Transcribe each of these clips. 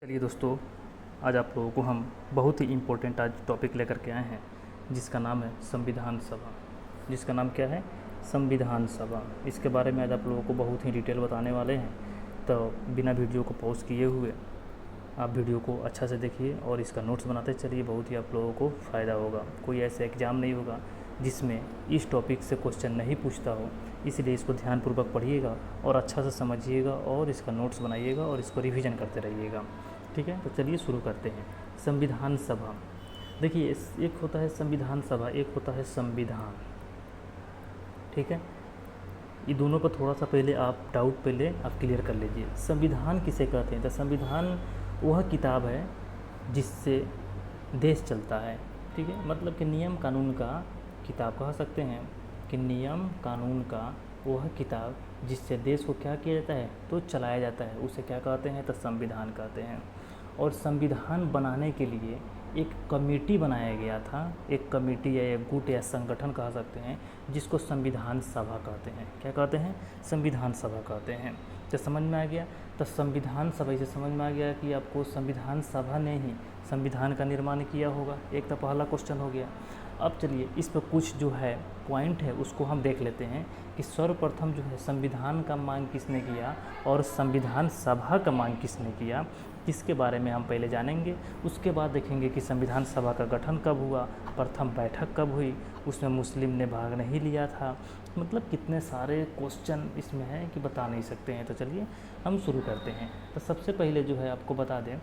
चलिए दोस्तों, आज आप लोगों को हम बहुत ही इम्पोर्टेंट आज टॉपिक लेकर के आए हैं जिसका नाम है संविधान सभा। जिसका नाम क्या है? संविधान सभा। इसके बारे में आज आप लोगों को बहुत ही डिटेल बताने वाले हैं, तो बिना वीडियो को पॉज किए हुए आप वीडियो को अच्छा से देखिए और इसका नोट्स बनाते चलिए। बहुत ही आप लोगों को फ़ायदा होगा। कोई ऐसा एग्ज़ाम नहीं होगा जिसमें इस टॉपिक से क्वेश्चन नहीं पूछता हो, इसलिए इसको ध्यानपूर्वक पढ़िएगा और अच्छा से समझिएगा और इसका नोट्स बनाइएगा और इसको रिवीजन करते रहिएगा। ठीक है, तो चलिए शुरू करते हैं। संविधान सभा, देखिए एक होता है संविधान सभा, एक होता है संविधान। ठीक है, ये दोनों पर थोड़ा सा पहले आप डाउट पहले आप क्लियर कर लीजिए। संविधान किसे कहते हैं? तो संविधान वह किताब है जिससे देश चलता है। ठीक है, मतलब कि नियम कानून का किताब कह सकते हैं कि नियम कानून का वह किताब जिससे देश को क्या किया जाता है तो चलाया जाता है, उसे क्या कहते हैं? तो संविधान कहते हैं। और संविधान बनाने के लिए एक कमेटी बनाया गया था, एक कमेटी या एक गुट या संगठन कह सकते हैं, जिसको संविधान सभा कहते हैं। क्या कहते हैं? संविधान सभा कहते हैं। तो समझ में आ गया? तो संविधान सभा से समझ में आ गया कि आपको संविधान सभा ने ही संविधान का निर्माण किया होगा। एक तो पहला क्वेश्चन हो गया। अब चलिए इस पर कुछ जो है पॉइंट है उसको हम देख लेते हैं कि सर्वप्रथम जो है संविधान का मांग किसने किया और संविधान सभा का मांग किसने किया, इसके बारे में हम पहले जानेंगे। उसके बाद देखेंगे कि संविधान सभा का गठन कब हुआ, प्रथम बैठक कब हुई, उसमें मुस्लिम ने भाग नहीं लिया था। मतलब कितने सारे क्वेश्चन इसमें हैं कि बता नहीं सकते हैं। तो चलिए हम शुरू करते हैं। तो सबसे पहले जो है आपको बता दें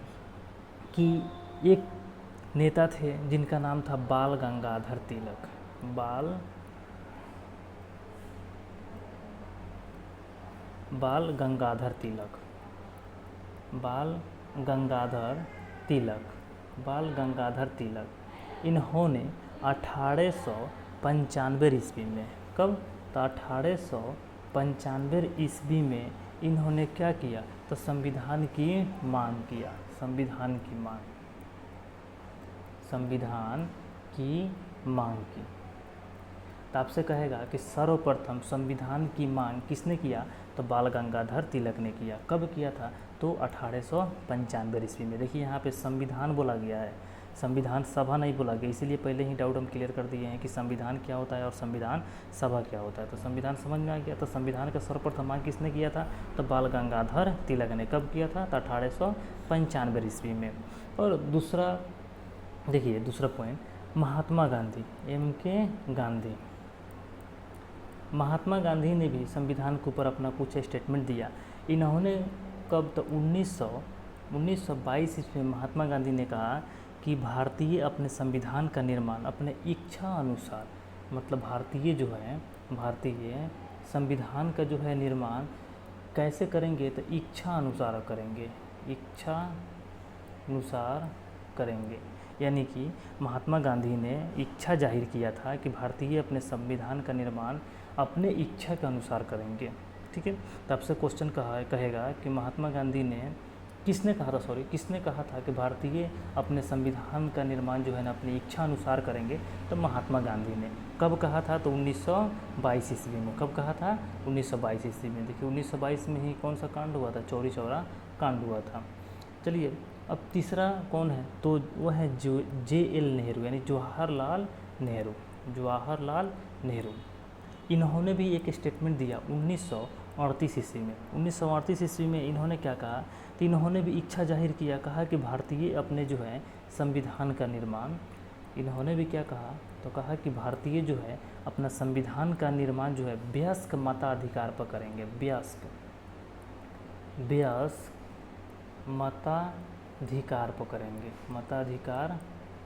कि एक नेता थे जिनका नाम था बाल गंगाधर तिलक। बाल गंगाधर तिलक। इन्होंने 1895 ईस्वी में, कब? तो 1895 ईस्वी में इन्होंने क्या किया? तो संविधान की मांग किया। संविधान की मांग की। तो आपसे कहेगा कि सर्वप्रथम संविधान की मांग किसने किया? तो बाल गंगाधर तिलक ने किया। कब किया था? तो 1895 ईस्वी में। देखिए यहाँ पे संविधान बोला गया है, संविधान सभा नहीं बोला गया, इसीलिए पहले ही डाउट हम क्लियर कर दिए हैं कि संविधान क्या होता है और संविधान सभा क्या होता है। तो संविधान समझ में आ गया। तो संविधान का सर्वप्रथम मांग किसने किया था? तो बाल गंगाधर तिलक ने। कब किया था? तो 1895 ईस्वी में। और दूसरा देखिए, दूसरा पॉइंट, महात्मा गांधी, MK गांधी। महात्मा गांधी ने भी संविधान के ऊपर अपना कुछ स्टेटमेंट दिया। इन्होंने कब? तो 1922 ईस्वी में महात्मा गांधी ने कहा कि भारतीय अपने संविधान का निर्माण अपने इच्छा अनुसार, मतलब भारतीय संविधान का जो है निर्माण कैसे करेंगे? तो इच्छा अनुसार करेंगे। यानी कि महात्मा गांधी ने इच्छा जाहिर किया था कि भारतीय अपने संविधान का निर्माण अपने इच्छा के अनुसार करेंगे। ठीक है, तो आपसे क्वेश्चन कहेगा कि महात्मा गांधी ने किसने कहा था कि भारतीय अपने संविधान का निर्माण जो है ना अपनी इच्छा अनुसार करेंगे? तो महात्मा गांधी ने। कब कहा था? तो 1922 ईस्वी में। कब कहा था? 1922 ईस्वी में। देखिए 1922 में ही कौन सा कांड हुआ था? चौरी चौरा कांड हुआ था। चलिए अब तीसरा कौन है? तो वह है JL नेहरू, यानी जवाहरलाल नेहरू। इन्होंने भी एक स्टेटमेंट दिया 1938 ईस्वी में। 1938 ईस्वी में इन्होंने क्या कहा? तो इन्होंने भी इच्छा जाहिर किया, कहा कि भारतीय अपने जो है संविधान का निर्माण, इन्होंने भी क्या कहा? तो कहा कि भारतीय जो है अपना संविधान का निर्माण जो है वयस्क मताधिकार पर करेंगे। वयस्क मताधिकार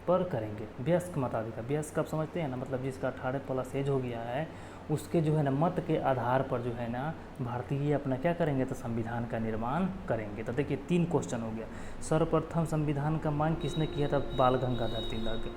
पर करेंगे। वयस्क मताधिकार, वयस्क आप समझते हैं ना, मतलब जिसका 18 प्लस एज हो गया है उसके जो है ना मत के आधार पर जो है ना भारतीय अपना क्या करेंगे? तो संविधान का निर्माण करेंगे। तो देखिए 3 क्वेश्चन हो गया। सर्वप्रथम संविधान का मांग किसने किया था? बाल गंगाधर तिलक।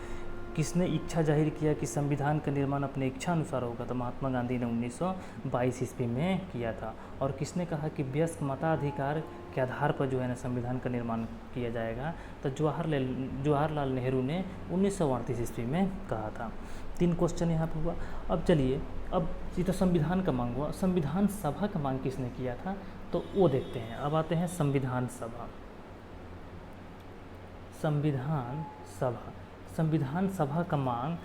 किसने इच्छा जाहिर किया कि संविधान का निर्माण अपने इच्छा अनुसार होगा? तो महात्मा गांधी ने 1922 ईस्वी में किया था। और किसने कहा कि वयस्क मताधिकार के आधार पर जो है ना संविधान का निर्माण किया जाएगा? तो जवाहरलाल नेहरू ने 1938 ईस्वी में कहा था। 3 क्वेश्चन यहाँ पर हुआ। अब चलिए, अब ये तो संविधान का मांग हुआ, संविधान सभा का मांग किसने किया था? तो वो देखते हैं। अब आते हैं संविधान सभा। संविधान सभा, संविधान सभा का मांग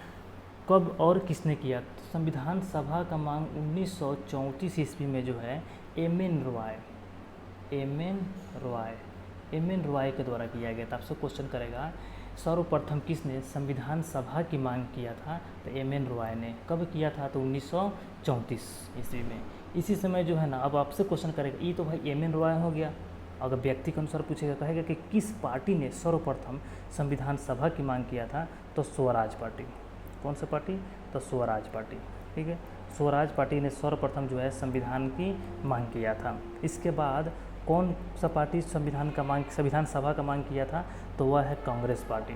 कब और किसने किया? तो संविधान सभा का मांग 1934 ईस्वी में जो है एम एन रॉय के द्वारा किया गया था। आपसे क्वेश्चन करेगा सर्वप्रथम किसने संविधान सभा की मांग किया था? तो एम एन रॉय ने। कब किया था? तो 1934 ईस्वी में। इसी समय जो है ना, अब आपसे क्वेश्चन करेगा, ये तो भाई एम एन रॉय हो गया। अगर व्यक्ति के अनुसार पूछेगा, कहेगा कि किस पार्टी ने सर्वप्रथम संविधान सभा की मांग किया था? तो स्वराज पार्टी। कौन सा पार्टी? तो स्वराज पार्टी। ठीक है, स्वराज पार्टी ने सर्वप्रथम जो है संविधान की मांग किया था। इसके बाद कौन सा पार्टी संविधान सभा का मांग किया था? तो वह है कांग्रेस पार्टी।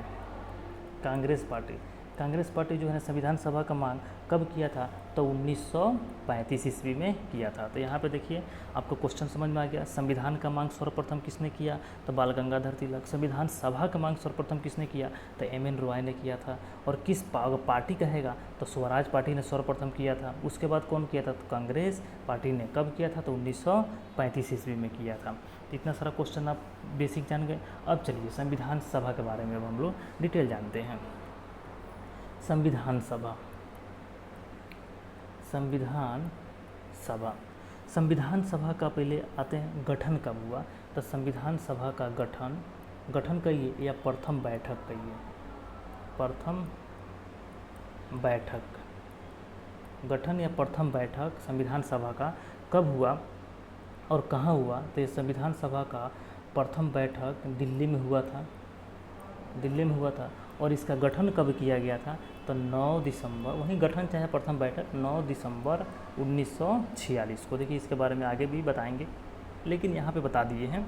कांग्रेस पार्टी जो है संविधान सभा का मांग कब किया था? तो 1935 ईस्वी में किया था। तो यहाँ पे देखिए आपको क्वेश्चन समझ में आ गया। संविधान का मांग सर्वप्रथम किसने किया? तो बाल गंगाधर तिलक। संविधान सभा का मांग सर्वप्रथम किसने किया? तो एम एन रॉय ने किया था। और किस पार्टी कहेगा? तो स्वराज पार्टी ने सर्वप्रथम किया था। उसके बाद कौन किया था? तो कांग्रेस पार्टी ने। कब किया था? तो 1935 ईस्वी में किया था। इतना सारा क्वेश्चन आप बेसिक जान गए। अब चलिए संविधान सभा के बारे में अब हम लोग डिटेल जानते हैं। संविधान सभा का पहले आते हैं गठन कब हुआ? तो संविधान सभा का गठन कहिए या प्रथम बैठक कहिए, प्रथम बैठक, गठन या प्रथम बैठक संविधान सभा का कब हुआ और कहाँ हुआ? तो ये संविधान सभा का प्रथम बैठक दिल्ली में हुआ था। और इसका गठन कब किया गया था? तो 9 दिसंबर, वहीं गठन चाहे प्रथम बैठक 9 दिसंबर 1946 को। देखिए इसके बारे में आगे भी बताएंगे, लेकिन यहाँ पे बता दिए हैं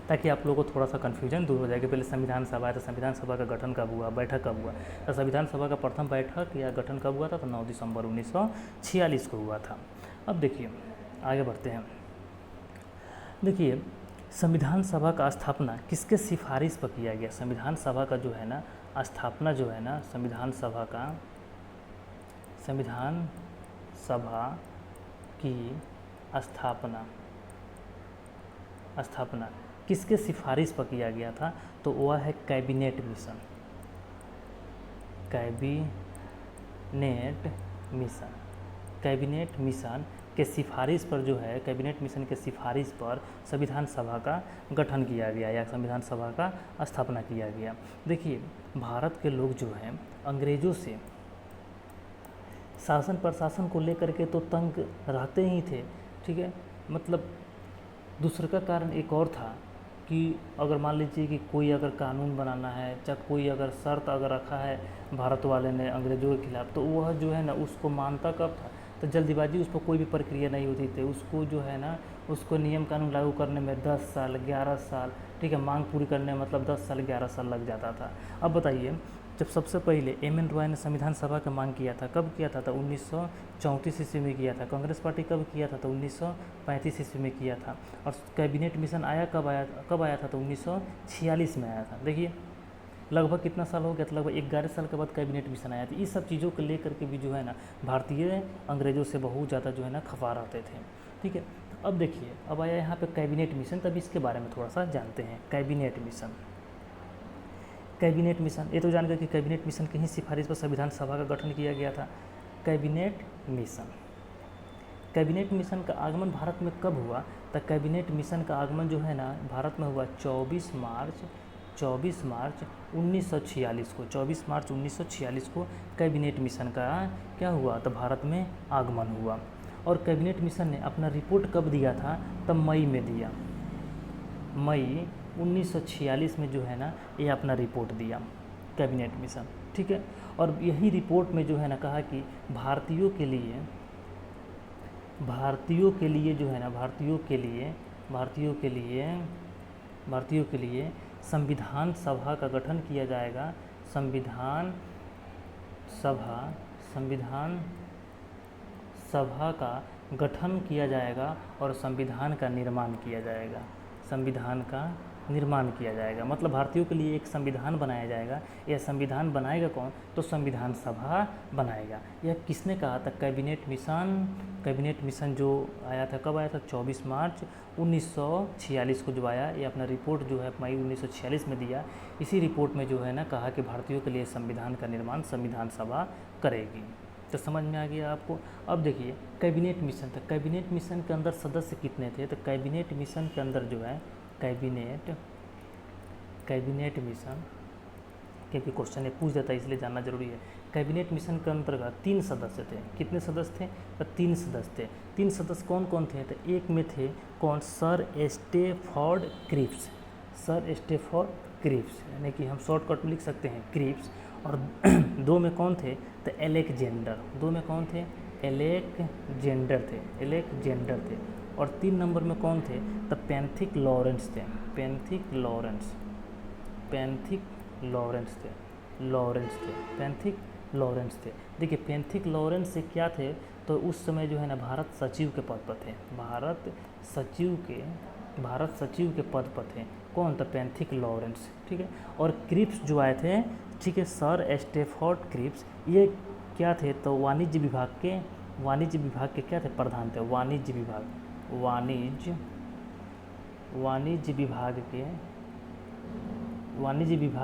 ताकि आप लोगों को थोड़ा सा कन्फ्यूजन दूर हो जाएगा। पहले संविधान सभा है तो संविधान सभा का गठन कब हुआ, बैठक कब हुआ? तो संविधान सभा का प्रथम बैठक या गठन कब हुआ था? तो 9 दिसंबर 1946 को हुआ था। अब देखिए आगे बढ़ते हैं। देखिए संविधान सभा का स्थापना किसके सिफारिश पर किया गया? संविधान सभा का जो है ना स्थापना जो है ना, संविधान सभा की स्थापना किसके सिफारिश पर किया गया था? तो वह है कैबिनेट मिशन के सिफारिश पर जो है, कैबिनेट मिशन के सिफारिश पर संविधान सभा का गठन किया गया या संविधान सभा का स्थापना किया गया। देखिए भारत के लोग जो हैं अंग्रेज़ों से शासन प्रशासन को लेकर के तो तंग रहते ही थे। ठीक है, मतलब दूसरे का कारण एक और था कि अगर मान लीजिए कि कोई अगर कानून बनाना है, चाहे कोई अगर शर्त अगर रखा है भारत वाले ने अंग्रेज़ों के खिलाफ़, तो वह जो है ना उसको मानता कब था? तो जल्दीबाजी उस पर कोई भी प्रक्रिया नहीं होती थी। उसको जो है ना उसको नियम कानून लागू करने में 10 साल 11 साल, ठीक है, मांग पूरी करने में मतलब 10 साल 11 साल लग जाता था। अब बताइए जब सबसे पहले एम एन रॉय ने संविधान सभा का मांग किया था, कब किया था? तो 1934 ईस्वी में किया था। कांग्रेस पार्टी कब किया था? तो 1935 ईस्वी में किया था। और कैबिनेट मिशन कब आया था? तो 1946 में आया था। देखिए लगभग कितना साल हो गया था? लगभग 11 साल के बाद कैबिनेट मिशन आया था। इस सब चीज़ों को लेकर के भी जो है ना भारतीय अंग्रेज़ों से बहुत ज़्यादा जो है ना खफा रहते थे। ठीक है, तो अब देखिए अब आया यहाँ पे कैबिनेट मिशन, तब इसके बारे में थोड़ा सा जानते हैं। कैबिनेट मिशन ये तो जान गए कि कैबिनेट मिशन की ही सिफारिश पर संविधान सभा का गठन किया गया था। कैबिनेट मिशन का आगमन भारत में कब हुआ? तो कैबिनेट मिशन का आगमन जो है ना भारत में हुआ 24 मार्च 1946 को। 24 मार्च 1946 को कैबिनेट मिशन का क्या हुआ? तो भारत में आगमन हुआ। और कैबिनेट मिशन ने अपना रिपोर्ट कब दिया था? तब मई में दिया। मई 1946 में जो है ना ये अपना रिपोर्ट दिया कैबिनेट मिशन। ठीक है, और यही रिपोर्ट में जो है ना कहा कि भारतीयों के लिए जो है ना भारतीयों के लिए संविधान सभा का गठन किया जाएगा। संविधान सभा का गठन किया जाएगा और संविधान का निर्माण किया जाएगा। संविधान का निर्माण किया जाएगा। मतलब भारतीयों के लिए एक संविधान बनाया जाएगा। यह संविधान बनाएगा कौन? तो संविधान सभा बनाएगा। यह किसने कहा था? Cabinet mission. कैबिनेट मिशन जो आया था, कब आया था? 24 मार्च 1946 को जो आया, ये अपना रिपोर्ट जो है मई 1946 में दिया। इसी रिपोर्ट में जो है ना कहा कि भारतीयों के लिए संविधान का निर्माण संविधान सभा करेगी। तो समझ में आ गया आपको। अब देखिए कैबिनेट मिशन था। कैबिनेट मिशन के अंदर सदस्य कितने थे? तो कैबिनेट मिशन के अंदर जो है कैबिनेट मिशन, क्योंकि क्वेश्चन ये पूछ देता है इसलिए जानना जरूरी है। कैबिनेट मिशन के अंतर्गत 3 सदस्य थे। कितने सदस्य थे? तो 3 सदस्य थे। 3 सदस्य कौन कौन थे? तो एक में थे कौन? Sir Stafford Cripps. Sir Stafford Cripps, यानी कि हम शॉर्टकट में लिख सकते हैं क्रिप्स। और 2 में कौन थे? तो एलेक्जेंडर। 2 में कौन थे? एलेक्जेंडर थे। और 3 नंबर में कौन थे? तो पैंथिक लॉरेंस थे। पैंथिक लॉरेंस थे। देखिए पैंथिक लॉरेंस से क्या थे? तो उस समय जो है ना भारत सचिव के पद पर थे। भारत सचिव के पद पर थे। कौन? तो पैंथिक लॉरेंस। ठीक है। और क्रिप्स जो आए थे, ठीक है, सर स्टेफोर्ड क्रिप्स, ये क्या थे? तो वाणिज्य विभाग के क्या थे? प्रधान थे। वाणिज्य विभाग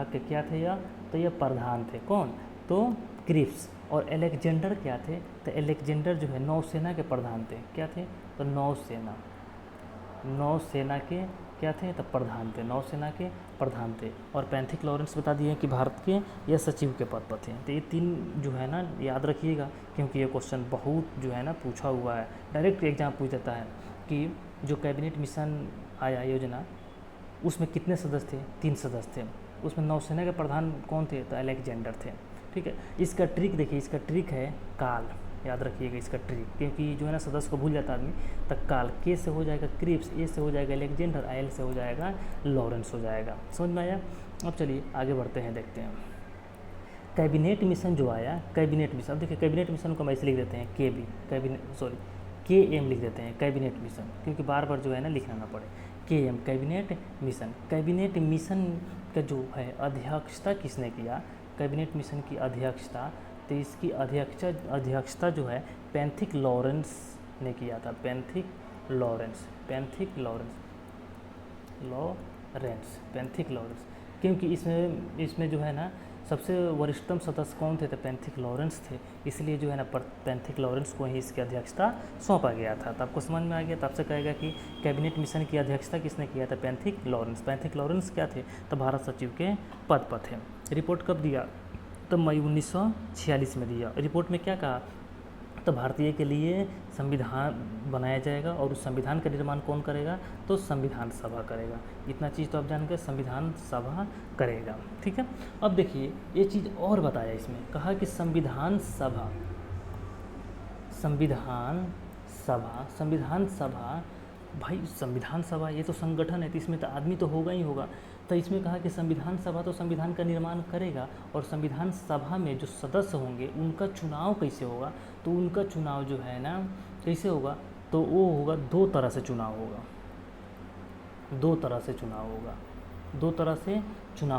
के क्या थे यह? तो यह प्रधान थे। कौन? तो क्रिप्स। और एलेक्जेंडर क्या थे? तो एलेक्जेंडर जो है नौसेना के प्रधान थे। क्या थे? तो नौसेना के क्या थे? तो प्रधान थे। नौसेना के प्रधान थे। और पैंथिक लॉरेंस बता दिए कि भारत के यह सचिव के पद पर थे। तो ये 3 जो है ना याद रखिएगा, क्योंकि ये क्वेश्चन बहुत जो है ना पूछा हुआ है। डायरेक्ट एग्जाम पूछ देता है कि जो कैबिनेट मिशन आया योजना, उसमें कितने सदस्य थे? 3 सदस्य थे। उसमें नौसेना के प्रधान कौन थे? तो अलेक्जेंडर थे। ठीक है। इसका ट्रिक देखिए, इसका ट्रिक है काल। याद रखिएगा इसका ट्रिक, क्योंकि जो है ना सदस्य को भूल जाता आदमी। तो काल, के से हो जाएगा क्रिप्स, ए से हो जाएगा अलेक्जेंडर, एल से हो जाएगा लॉरेंस हो जाएगा। समझ में आया? अब चलिए आगे बढ़ते हैं, देखते हैं कैबिनेट मिशन जो आया। कैबिनेट मिशन, अब देखिए कैबिनेट मिशन को हम ऐसे लिख देते हैं KM लिख देते हैं कैबिनेट मिशन, क्योंकि बार बार जो है ना लिखना ना पड़े। KM cabinet mission. Cabinet mission का जो है अध्यक्षता किसने किया? कैबिनेट मिशन की अध्यक्षता, तो इसकी अध्यक्षता जो है पैंथिक लॉरेंस ने किया था। Pethick Lawrence. क्योंकि इसमें जो है ना सबसे वरिष्ठतम सदस्य कौन थे? तो पैंथिक लॉरेंस थे। इसलिए जो है ना पैंथिक लॉरेंस को ही इसकी अध्यक्षता सौंपा गया था। तो आपको समझ में आ गया। तो आपसे कहेगा कि कैबिनेट मिशन की अध्यक्षता किसने किया था? Pethick Lawrence. पैंथिक लॉरेंस क्या थे? तो भारत सचिव के पद पर थे। रिपोर्ट कब दिया? तो मई 1946 में दिया। रिपोर्ट में क्या कहा? तो भारतीय के लिए संविधान बनाया जाएगा, और उस संविधान का निर्माण कौन करेगा? तो संविधान सभा करेगा। इतना चीज़ तो आप जान गए, संविधान सभा करेगा। ठीक है। अब देखिए ये चीज़ और बताया इसमें, कहा कि संविधान सभा भाई संविधान सभा ये तो संगठन है, तो इसमें तो आदमी तो होगा ही होगा। तो इसमें कहा कि संविधान सभा तो संविधान का निर्माण करेगा, और संविधान सभा में जो सदस्य होंगे उनका चुनाव कैसे होगा? तो उनका चुनाव जो है ना कैसे होगा? तो वो होगा 2 तरह से चुनाव होगा। 2 तरह से चुनाव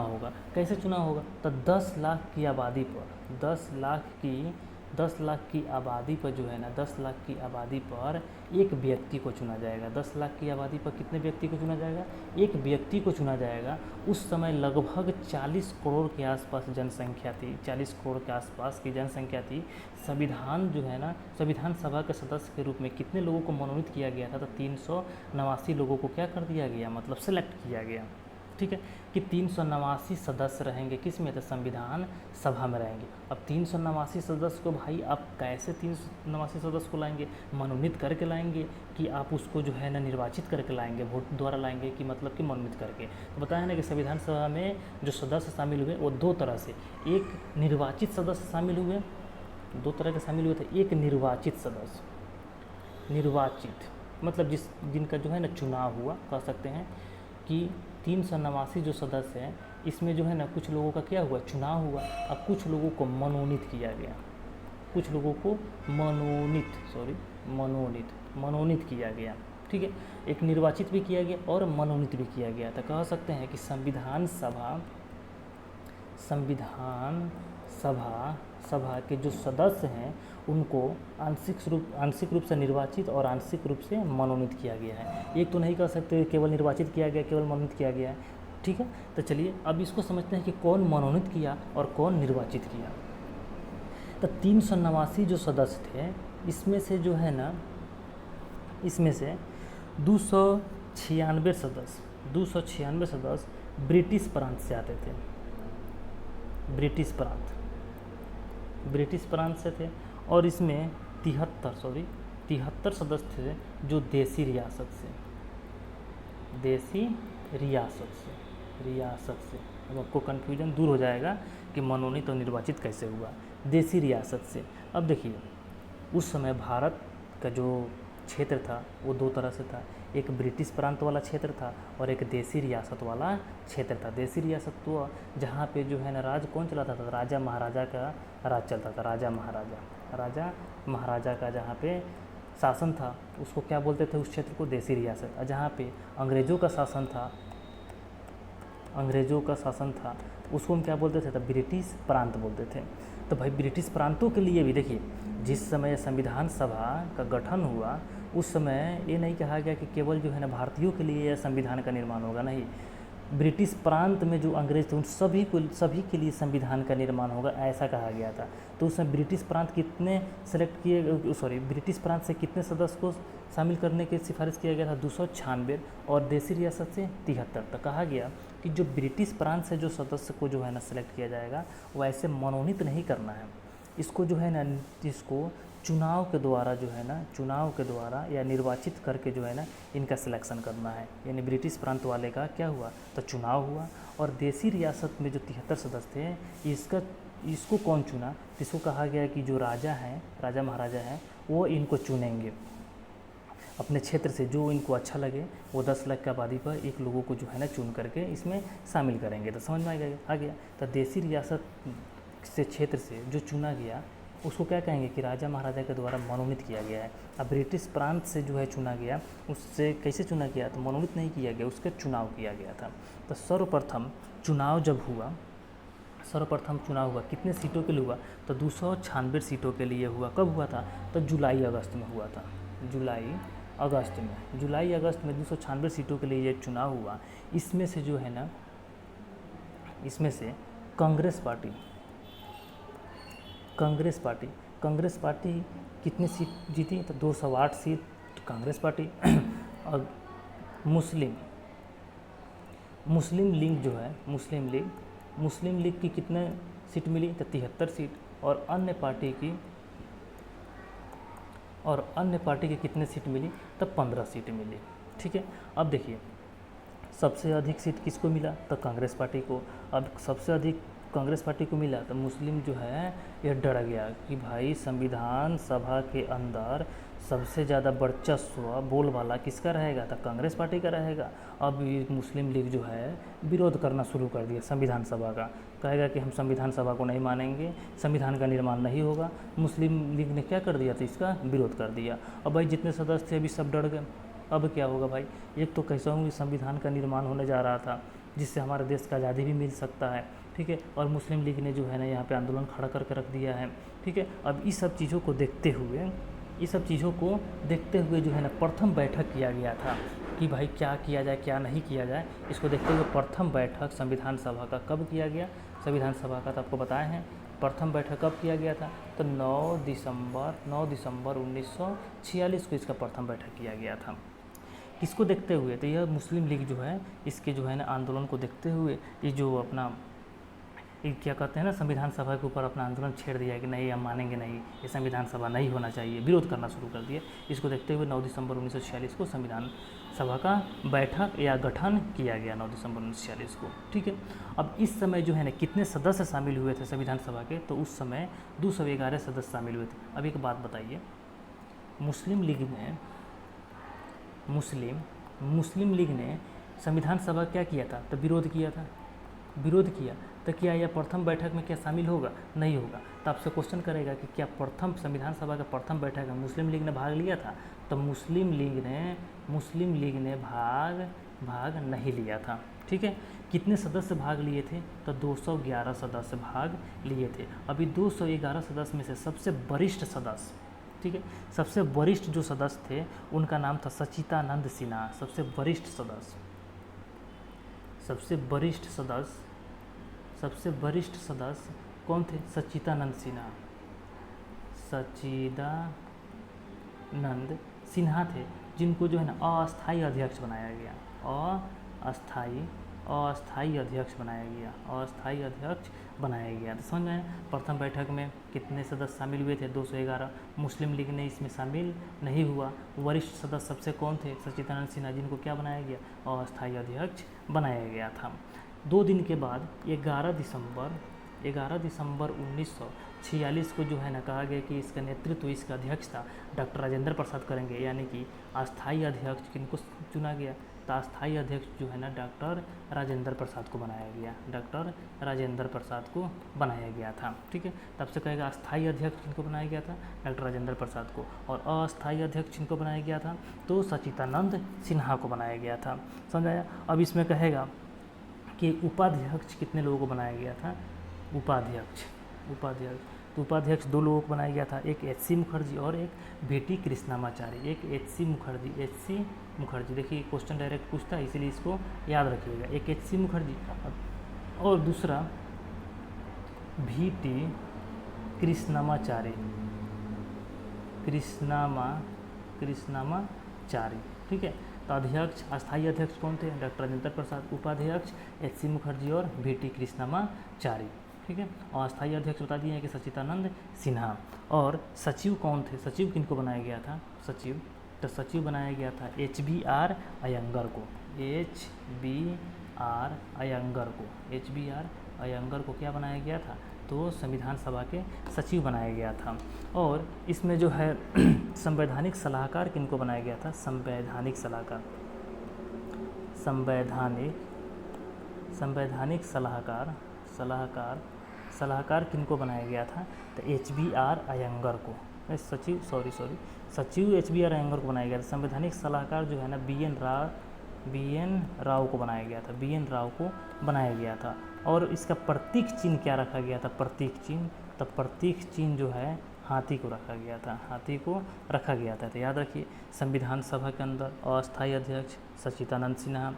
होगा। कैसे चुनाव होगा? तो 10 लाख की आबादी पर, 10 लाख की आबादी पर जो है ना 10 लाख की आबादी पर एक व्यक्ति को चुना जाएगा। 10 लाख की आबादी पर कितने व्यक्ति को चुना जाएगा? एक व्यक्ति को चुना जाएगा। उस समय लगभग 40 करोड़ के आसपास जनसंख्या थी। 40 करोड़ के आसपास की जनसंख्या थी। संविधान जो है ना, संविधान सभा के सदस्य के रूप में कितने लोगों को मनोनीत किया गया था? तो 389 लोगों को क्या कर दिया गया? मतलब सेलेक्ट किया गया। ठीक है, कि 389 सदस्य रहेंगे किस में? तो संविधान सभा में रहेंगे। अब 389 सदस्य को भाई आप कैसे 389 सदस्य को लाएंगे? मनोनीत करके लाएंगे कि आप उसको जो है ना निर्वाचित करके लाएंगे, वोट द्वारा लाएंगे, कि मतलब कि मनोनीत करके? तो बताया ना कि संविधान सभा में जो सदस्य शामिल हुए वो 2 तरह से, एक निर्वाचित सदस्य शामिल हुए, 2 तरह के शामिल हुए थे। एक निर्वाचित सदस्य, मतलब जिनका जो है ना चुनाव हुआ, कह सकते हैं कि 389 जो सदस्य हैं इसमें जो है ना कुछ लोगों का क्या हुआ? चुनाव हुआ। अब कुछ लोगों को मनोनीत किया गया, मनोनीत किया गया। ठीक है, एक निर्वाचित भी किया गया और मनोनीत भी किया गया था। कह सकते हैं कि संविधान सभा के जो सदस्य हैं उनको आंशिक रूप से निर्वाचित और आंशिक रूप से मनोनीत किया गया है। एक तो नहीं कह सकते केवल निर्वाचित किया गया, केवल मनोनीत किया गया है। ठीक है, तो चलिए अब इसको समझते हैं कि कौन मनोनीत किया और कौन निर्वाचित किया। तो 389 जो सदस्य थे, इसमें से जो है ना, इसमें से 296 सदस्य ब्रिटिश प्रांत से आते थे। ब्रिटिश प्रांत से थे। और इसमें 73 सदस्य थे जो देसी रियासत से। अब आपको कन्फ्यूजन दूर हो जाएगा कि मनोनीत और निर्वाचित कैसे हुआ। देसी रियासत से। अब देखिए, उस समय भारत का जो क्षेत्र था वो दो तरह से था। एक ब्रिटिश प्रांत वाला क्षेत्र था और एक देसी रियासत वाला क्षेत्र था। देसी रियासत तो जहाँ पे जो है ना राज कौन चलाता था, राजा महाराजा का राज चलता था। राजा महाराजा का जहाँ पे शासन था उसको क्या बोलते थे, उस क्षेत्र को देसी रियासत। और जहाँ पे अंग्रेज़ों का शासन था उसको हम क्या बोलते थे, तो ब्रिटिश प्रांत बोलते थे। तो भाई ब्रिटिश प्रांतों के लिए भी देखिए, जिस समय संविधान सभा का गठन हुआ उस समय ये नहीं कहा गया कि केवल जो है ना भारतीयों के लिए यह संविधान का निर्माण होगा, नहीं। ब्रिटिश प्रांत में जो अंग्रेज थे उन सभी के लिए संविधान का निर्माण होगा, ऐसा कहा गया था। तो उसमें ब्रिटिश प्रांत ब्रिटिश प्रांत से कितने सदस्य को शामिल करने की सिफारिश किया गया था, 296, और देसी रियासत से 73। तो कहा गया कि जो ब्रिटिश प्रांत से जो सदस्य को जो है ना सेलेक्ट किया जाएगा वो ऐसे मनोनीत नहीं करना है, इसको जो है ना, इसको चुनाव के द्वारा या निर्वाचित करके जो है ना इनका सिलेक्शन करना है। यानी ब्रिटिश प्रांत वाले का क्या हुआ, तो चुनाव हुआ। और देसी रियासत में जो 73 सदस्य थे, इसको कौन चुना, इसको कहा गया कि जो राजा महाराजा हैं वो इनको चुनेंगे अपने क्षेत्र से, जो इनको अच्छा लगे वो 10 लाख की आबादी पर एक लोगों को जो है ना चुन करके इसमें शामिल करेंगे। तो समझ में आ गया। तो देसी रियासत से क्षेत्र से जो चुना गया उसको क्या कहेंगे कि राजा महाराजा के द्वारा मनोनीत किया गया है। अब ब्रिटिश प्रांत से जो है चुना गया, उससे कैसे चुना गया, तो मनोनीत नहीं किया गया, उसका चुनाव किया गया था। तो सर्वप्रथम चुनाव हुआ कितने सीटों के लिए हुआ, तो 296 सीटों के लिए हुआ। कब हुआ था, तो जुलाई अगस्त में हुआ था। जुलाई अगस्त में 296 सीटों के लिए ये चुनाव हुआ। इसमें से जो है ना, कांग्रेस पार्टी कितनी सीट जीती, तो 208 सीट कांग्रेस पार्टी। और मुस्लिम लीग की कितने सीट मिली, तो 73 सीट। और अन्य पार्टी की कितने सीट मिली, तो 15 सीट मिली। ठीक है, अब देखिए सबसे अधिक सीट किसको मिला, तो कांग्रेस पार्टी को। अब सबसे अधिक कांग्रेस पार्टी को मिला तो मुस्लिम जो है यह डर गया कि भाई संविधान सभा के अंदर सबसे ज़्यादा वर्चस्व बोलबाला किसका रहेगा, तो कांग्रेस पार्टी का रहेगा। अब ये मुस्लिम लीग जो है विरोध करना शुरू कर दिया संविधान सभा का, कहेगा कि हम संविधान सभा को नहीं मानेंगे, संविधान का निर्माण नहीं होगा। मुस्लिम लीग ने क्या कर दिया, तो इसका विरोध कर दिया। अब भाई जितने सदस्य थे अभी सब डर गए। अब क्या होगा भाई, एक तो कैसा हूँ संविधान का निर्माण होने जा रहा था जिससे हमारे देश का आज़ादी भी मिल सकता है। ठीक है, और मुस्लिम लीग ने जो है ना यहाँ पे आंदोलन खड़ा करके रख दिया है। ठीक है, अब इस सब चीज़ों को देखते हुए जो है ना प्रथम बैठक किया गया था कि भाई क्या किया जाए क्या नहीं किया जाए। इसको देखते हुए प्रथम बैठक संविधान सभा का कब किया गया, संविधान सभा का तो आपको बताए हैं प्रथम बैठक कब किया गया था, तो 9 दिसंबर 1946 को इसका प्रथम बैठक किया गया था। किसको देखते हुए, तो यह मुस्लिम लीग जो है इसके जो है ना आंदोलन को देखते हुए ये जो अपना क्या कहते हैं ना संविधान सभा के ऊपर अपना आंदोलन छेड़ दिया कि नहीं हम मानेंगे नहीं, ये संविधान सभा नहीं होना चाहिए, विरोध करना शुरू कर दिया। इसको देखते हुए 9 दिसंबर 1946 को संविधान सभा का बैठक या गठन किया गया, 9 दिसंबर 1946 को। ठीक है, अब इस समय जो है ना कितने सदस्य शामिल हुए थे संविधान सभा के, तो उस समय 211 सदस्य शामिल हुए थे। अब एक बात बताइए, मुस्लिम लीग ने संविधान सभा क्या किया था, तो विरोध किया था। विरोध किया, तो क्या यह प्रथम बैठक में क्या शामिल होगा? नहीं होगा। तो आपसे क्वेश्चन करेगा कि क्या प्रथम संविधान सभा का प्रथम बैठक में मुस्लिम लीग ने भाग लिया था? तो मुस्लिम लीग ने भाग नहीं लिया था। ठीक है। कितने सदस्य भाग लिए थे? तो 211 सदस्य भाग लिए थे। अभी 211 सदस्य में से सबसे वरिष्ठ सदस्य, ठीक है, सबसे वरिष्ठ जो सदस्य थे उनका नाम था सच्चिदानंद सिन्हा। सबसे वरिष्ठ सदस्य कौन थे? सच्चिदानंद सिन्हा थे, जिनको जो है ना अस्थाई अध्यक्ष बनाया गया। अस्थाई अध्यक्ष बनाया गया। तो समझ में, प्रथम बैठक में कितने सदस्य शामिल हुए थे? 211। मुस्लिम लीग ने इसमें शामिल नहीं हुआ। वरिष्ठ सदस्य सबसे कौन थे? सच्चिदानंद सिन्हा, जिनको क्या बनाया गया? अस्थाई अध्यक्ष बनाया गया था। 2 दिन के बाद 11 दिसंबर 1946 को जो है ना कहा गया कि इसका नेतृत्व, इसका अध्यक्षता डॉक्टर राजेंद्र प्रसाद करेंगे। यानी कि अस्थाई अध्यक्ष किनको चुना गया? तो अस्थाई अध्यक्ष जो है ना डॉक्टर राजेंद्र प्रसाद को बनाया गया था। ठीक है। तब से कहेगा अस्थाई अध्यक्ष किनको बनाया गया था? डॉक्टर राजेंद्र प्रसाद को। और अस्थाई अध्यक्ष किनको बनाया गया था? तो सच्चिदानंद सिन्हा को बनाया गया था। समझाया। अब इसमें कहेगा कि उपाध्यक्ष कितने लोगों को बनाया गया था? उपाध्यक्ष 2 लोगों को बनाया गया था, एक एच.सी. मुखर्जी और एक VT कृष्णामाचारी। एक एच.सी. मुखर्जी, देखिए क्वेश्चन डायरेक्ट पूछता है, इसीलिए इसको याद रखिएगा। एक एच.सी. मुखर्जी और दूसरा VT कृष्णामाचारी। ठीक है। तो अध्यक्ष, अस्थाई अध्यक्ष कौन थे? डॉक्टर राजेंद्र प्रसाद। उपाध्यक्ष एच.सी. मुखर्जी और VT कृष्णामाचारी। ठीक है। और अस्थाई अध्यक्ष बता दिए हैं कि सच्चिदानंद सिन्हा। और सचिव कौन थे? सचिव किनको बनाया गया था? सचिव बनाया गया था HBR अयंगर को क्या बनाया गया था? तो संविधान सभा के सचिव बनाया गया था। और इसमें जो है संवैधानिक सलाहकार किनको बनाया गया था? संवैधानिक सलाहकार किनको बनाया गया था? तो HBR अयंगर को। सचिव HBR अयंगर को बनाया गया था। संवैधानिक सलाहकार जो है ना BN राव को बनाया गया था। और इसका प्रतीक चिन्ह क्या रखा गया था? प्रतीक चिन्ह जो है हाथी को रखा गया था। तो याद रखिए, संविधान सभा के अंदर अस्थाई अध्यक्ष सच्चिदानंद सिन्हा,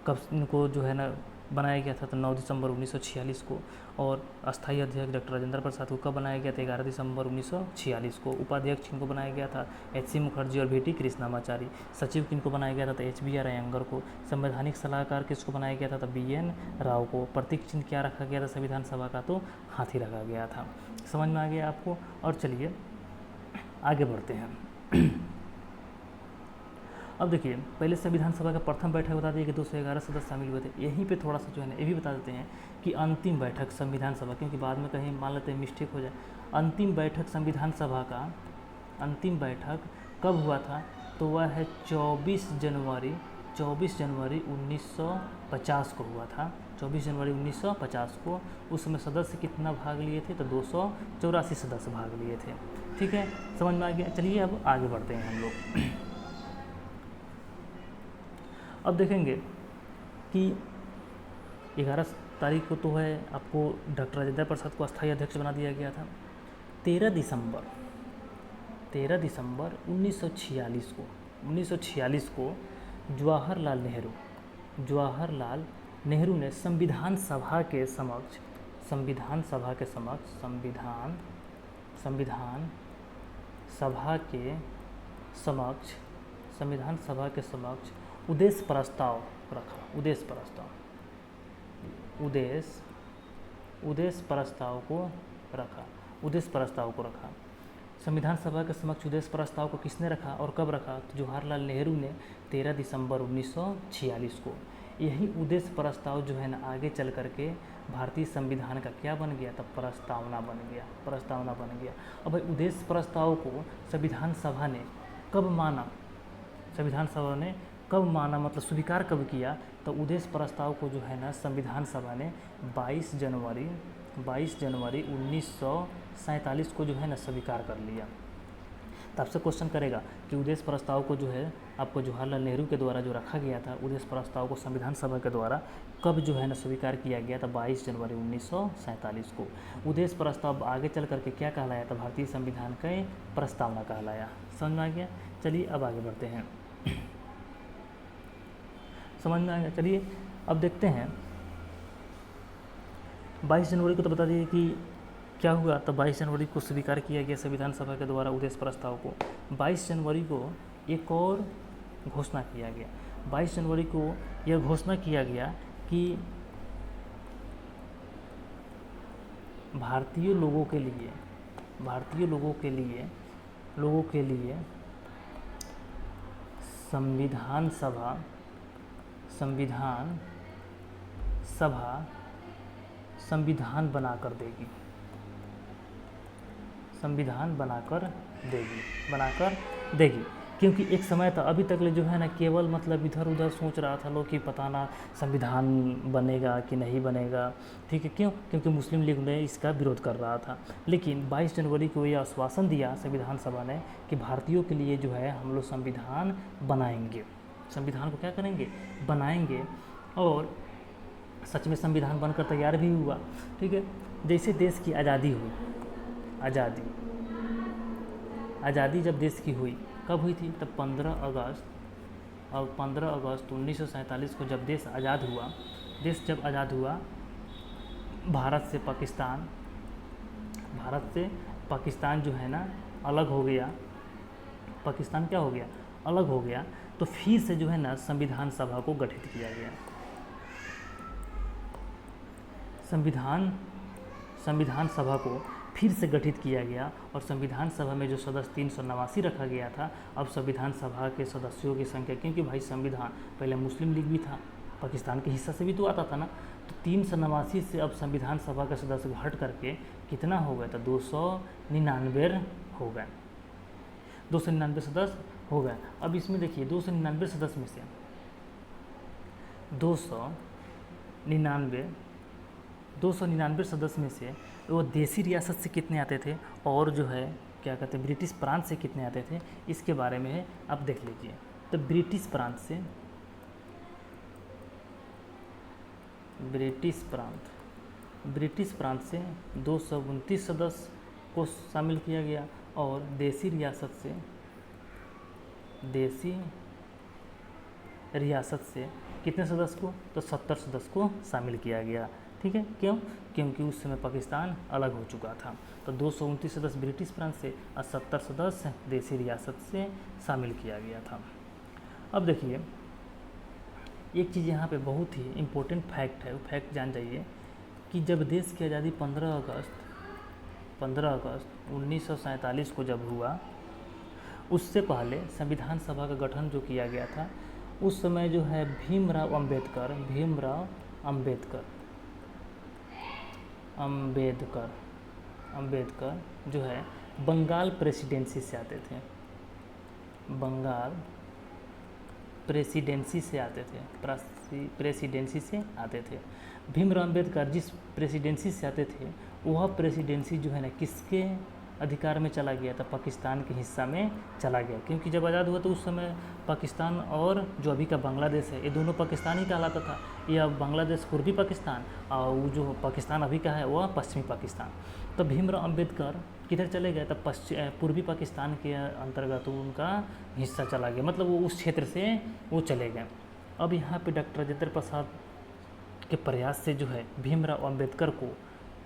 कब इनको जो है ना बनाया गया था? तो 9 दिसंबर 1946 को। और अस्थाई अध्यक्ष डॉक्टर राजेंद्र प्रसाद को कब बनाया गया था? 11 दिसंबर 1946 को। उपाध्यक्ष किनको बनाया गया था? एच.सी. मुखर्जी और VT कृष्णामाचारी। सचिव किनको बनाया गया था? तो HBR अयंगर को। संवैधानिक सलाहकार किसको बनाया गया था? तो BN राव को। प्रतीक चिन्ह क्या रखा गया था संविधान सभा का? तो हाथी रखा गया था। समझ में आ गया आपको? और चलिए आगे बढ़ते हैं। अब देखिए, पहले संविधान सभा का प्रथम बैठक बता दिए कि 211 सदस्य शामिल हुए थे। यहीं पे थोड़ा सा जो है ना ये भी बता देते हैं कि अंतिम बैठक संविधान सभा, क्योंकि बाद में कहीं मान लेते हैं मिस्टेक हो जाए। अंतिम बैठक संविधान सभा का कब हुआ था? तो वह है 24 जनवरी 1950 को हुआ था। 24 जनवरी 1950 को। उस समय सदस्य कितना भाग लिए थे? तो 284 सदस्य भाग लिए थे। ठीक है, समझ में आ गया। चलिए अब आगे बढ़ते हैं हम लोग। अब देखेंगे कि 11 तारीख को तो है आपको डॉक्टर राजेंद्र प्रसाद को अस्थाई अध्यक्ष बना दिया गया था। 13 दिसंबर 1946 को जवाहरलाल नेहरू ने संविधान सभा के समक्ष उद्देश्य प्रस्ताव को रखा। संविधान सभा के समक्ष उद्देश्य प्रस्ताव को किसने रखा और कब रखा? तो जवाहरलाल नेहरू ने 13 दिसंबर 1946 को। यही उद्देश्य प्रस्ताव जो है ना आगे चल करके भारतीय संविधान का क्या बन गया? तब प्रस्तावना बन गया। अब उद्देश्य प्रस्ताव को संविधान सभा ने कब माना? संविधान सभा ने कब माना, मतलब स्वीकार कब किया, तो उद्देश्य प्रस्ताव को जो है ना संविधान सभा ने 22 जनवरी 1947 को जो है ना स्वीकार कर लिया। तो आपसे क्वेश्चन करेगा कि उद्देश्य प्रस्ताव को जो है आपको जवाहरलाल नेहरू के द्वारा जो रखा गया था, उद्देश्य प्रस्ताव को संविधान सभा के द्वारा कब जो है ना स्वीकार किया गया था, 22 जनवरी 1947 को। उद्देश्य प्रस्ताव आगे चल करके क्या कहलाया था, भारतीय संविधान का प्रस्तावना कहलाया। समझ में आ गया। चलिए अब आगे बढ़ते हैं। समझ में आ गया। चलिए अब देखते हैं 22 जनवरी को तो बता दिए कि क्या हुआ। तो 22 जनवरी को स्वीकार किया गया संविधान सभा के द्वारा उद्देश्य प्रस्ताव को। 22 जनवरी को एक और घोषणा किया गया। 22 जनवरी को यह घोषणा किया गया कि भारतीय लोगों के लिए संविधान सभा संविधान बनाकर देगी। क्योंकि एक समय था, अभी तक ले जो है ना केवल मतलब इधर उधर सोच रहा था लोग कि पता ना संविधान बनेगा कि नहीं बनेगा। ठीक है, क्यों? क्योंकि मुस्लिम लीग ने इसका विरोध कर रहा था। लेकिन 22 जनवरी को यह आश्वासन दिया संविधान सभा ने कि भारतीयों के लिए जो है हम लोग संविधान बनाएंगे। संविधान को क्या करेंगे? बनाएंगे। और सच में संविधान बनकर तैयार भी हुआ। ठीक है, जैसे देश की आज़ादी हुई, आज़ादी जब देश की हुई, कब हुई थी? तब 15 अगस्त 1947 को जब देश आज़ाद हुआ, भारत से पाकिस्तान जो है ना अलग हो गया। पाकिस्तान क्या हो गया? अलग हो गया। तो फिर से जो है ना संविधान सभा को गठित किया गया। संविधान सभा को फिर से गठित किया गया और संविधान सभा में जो सदस्य 389 रखा गया था। अब संविधान सभा के सदस्यों की संख्या, क्योंकि भाई संविधान पहले मुस्लिम लीग भी था, पाकिस्तान के हिस्सा से भी तो आता था ना, तो 389 से अब संविधान सभा के सदस्य घट करके कितना हो गया था? 299 हो गए। 299 सदस्य हो गए। अब इसमें देखिए 299 सदस्य में से 299 सदस्य में से वो देसी रियासत से कितने आते थे और जो है क्या कहते हैं ब्रिटिश प्रांत से कितने आते थे, इसके बारे में आप देख लीजिए। तो ब्रिटिश प्रांत से 229 सदस्य को शामिल किया गया और देसी रियासत से कितने सदस्य को? तो 70 सदस्य को शामिल किया गया। ठीक है, क्यों? क्योंकि उस समय पाकिस्तान अलग हो चुका था। तो 229 सदस्य ब्रिटिश प्रांत से और 70 सदस्य देसी रियासत से शामिल किया गया था। अब देखिए एक चीज़ यहाँ पे बहुत ही इम्पोर्टेंट फैक्ट है, वो फैक्ट जान जाइए कि जब देश की आज़ादी 15 अगस्त 1947 को जब हुआ, उससे पहले संविधान सभा का गठन जो किया गया था, उस समय जो है भीमराव अम्बेडकर जो है बंगाल प्रेसिडेंसी से आते थे। भीमराव अम्बेडकर जिस प्रेसिडेंसी से आते थे, वह प्रेसिडेंसी जो है ना किसके अधिकार में चला गया था? पाकिस्तान के हिस्सा में चला गया। क्योंकि जब आज़ाद हुआ तो उस समय पाकिस्तान और जो अभी का बांग्लादेश है, ये दोनों पाकिस्तान ही कहलाता था। ये अब बांग्लादेश पूर्वी पाकिस्तान और वो जो पाकिस्तान अभी का है वह पश्चिमी पाकिस्तान। तो भीमराव अम्बेडकर किधर चले गए? तब पूर्वी पाकिस्तान के अंतर्गत उनका हिस्सा चला गया, मतलब वो उस क्षेत्र से वो चले गए। अब यहाँ पे डॉक्टर राजेंद्र प्रसाद के प्रयास से जो है भीमराव अम्बेडकर को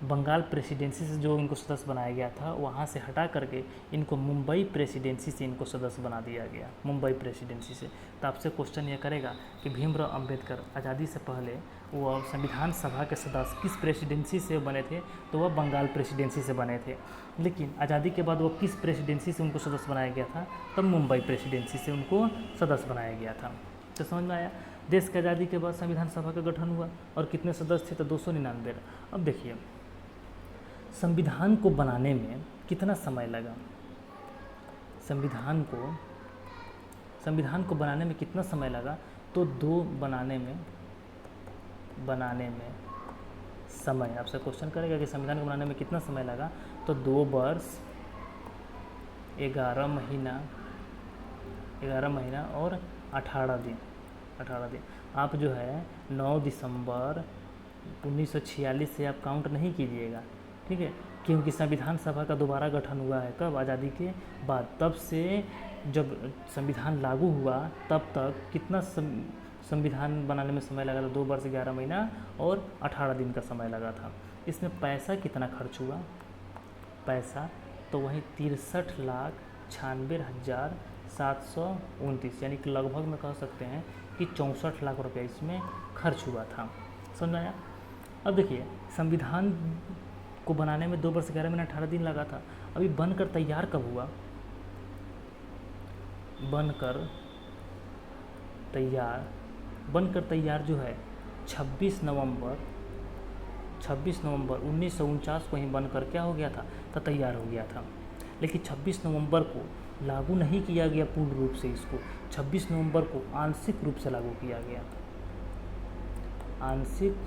बंगाल प्रेसिडेंसी से जो इनको सदस्य बनाया गया था, वहाँ से हटा करके इनको मुंबई प्रेसिडेंसी से इनको सदस्य बना दिया गया, मुंबई प्रेसिडेंसी से। तो आपसे क्वेश्चन ये करेगा कि भीमराव अम्बेडकर आज़ादी से पहले वो संविधान सभा के सदस्य किस प्रेसिडेंसी से बने थे? तो वह बंगाल प्रेसिडेंसी से बने थे। लेकिन आज़ादी के बाद वो किस प्रेसिडेंसी से उनको सदस्य बनाया गया था? तब मुंबई प्रेसिडेंसी से उनको सदस्य बनाया गया था। तो समझ में आया। देश की आज़ादी के बाद संविधान सभा का गठन हुआ और कितने सदस्य थे? तो 299। अब देखिए संविधान को बनाने में कितना समय लगा? संविधान को बनाने में कितना समय लगा, तो दो बनाने में समय, आपसे क्वेश्चन करेगा कि संविधान को बनाने में कितना समय लगा, तो 2 वर्ष 11 महीना और 18 दिन। आप जो है 9 दिसंबर 1946 से आप काउंट नहीं कीजिएगा, ठीक है, क्योंकि संविधान सभा का दोबारा गठन हुआ है कब, आज़ादी के बाद। तब से जब संविधान लागू हुआ तब तक कितना संविधान बनाने में समय लगा था, 2 वर्ष 11 महीना और 18 दिन का समय लगा था। इसमें पैसा कितना खर्च हुआ, पैसा तो वही 63,96,729, यानी कि लगभग में कह सकते हैं कि 64 लाख रुपया इसमें खर्च हुआ था। समझ में आया। अब देखिए संविधान को बनाने में 2 वर्ष 11 महीना 18 दिन लगा था। अभी बनकर तैयार कब हुआ, बनकर तैयार जो है 26 नवंबर 1949 को ही बनकर क्या हो गया था, तो तैयार हो गया था। लेकिन 26 नवंबर को लागू नहीं किया गया पूर्ण रूप से, इसको 26 नवंबर को आंशिक रूप से लागू किया गया, आंशिक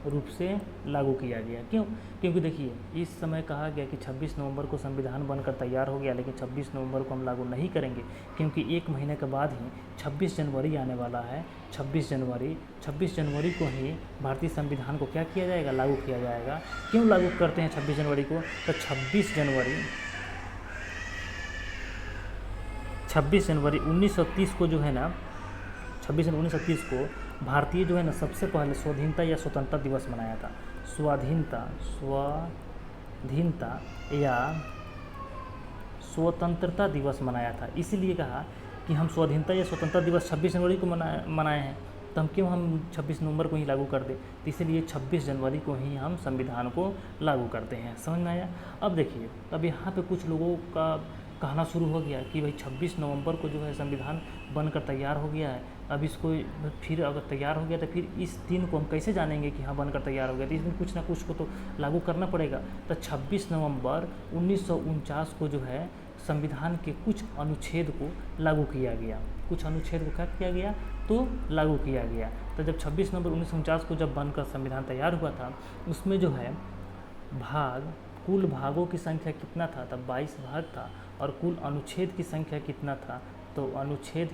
रूप से लागू किया गया। क्यों, क्योंकि देखिए इस समय कहा गया कि 26 नवंबर को संविधान बनकर तैयार हो गया, लेकिन 26 नवंबर को हम लागू नहीं करेंगे, क्योंकि 1 महीने के बाद ही 26 जनवरी आने वाला है। 26 जनवरी को ही भारतीय संविधान को क्या किया जाएगा, लागू किया जाएगा। क्यों लागू करते हैं 26 जनवरी को, तो 26 जनवरी 1930 को जो है ना, 26 जनवरी 1930 को भारतीय जो है ना सबसे पहले स्वाधीनता या स्वतंत्रता दिवस मनाया था। स्वाधीनता या स्वतंत्रता दिवस मनाया था। इसीलिए कहा कि हम स्वाधीनता या स्वतंत्रता दिवस 26 जनवरी को मनाए हैं, तो हम क्यों हम 26 नवंबर को ही लागू कर दें। तो इसीलिए 26 जनवरी को ही हम संविधान को लागू करते हैं। समझ में आया। अब देखिए, अब यहाँ पे कुछ लोगों का कहना शुरू हो गया कि भाई 26 नवंबर को जो है संविधान बनकर तैयार हो गया है, अब इसको फिर अगर तैयार हो गया तो फिर इस दिन को हम कैसे जानेंगे कि हाँ बनकर तैयार हो गया, तो इस दिन कुछ ना कुछ को तो लागू करना पड़ेगा। तो 26 नवंबर 1949 को जो है संविधान के कुछ अनुच्छेद को लागू किया गया, कुछ अनुच्छेद को क्या किया गया, तो लागू किया गया। तो जब 26 नवंबर 1949 को जब बनकर संविधान तैयार हुआ था, उसमें जो है कुल भागों की संख्या कितना था, तब 22 भाग था, और कुल अनुच्छेद की संख्या कितना था, तो अनुच्छेद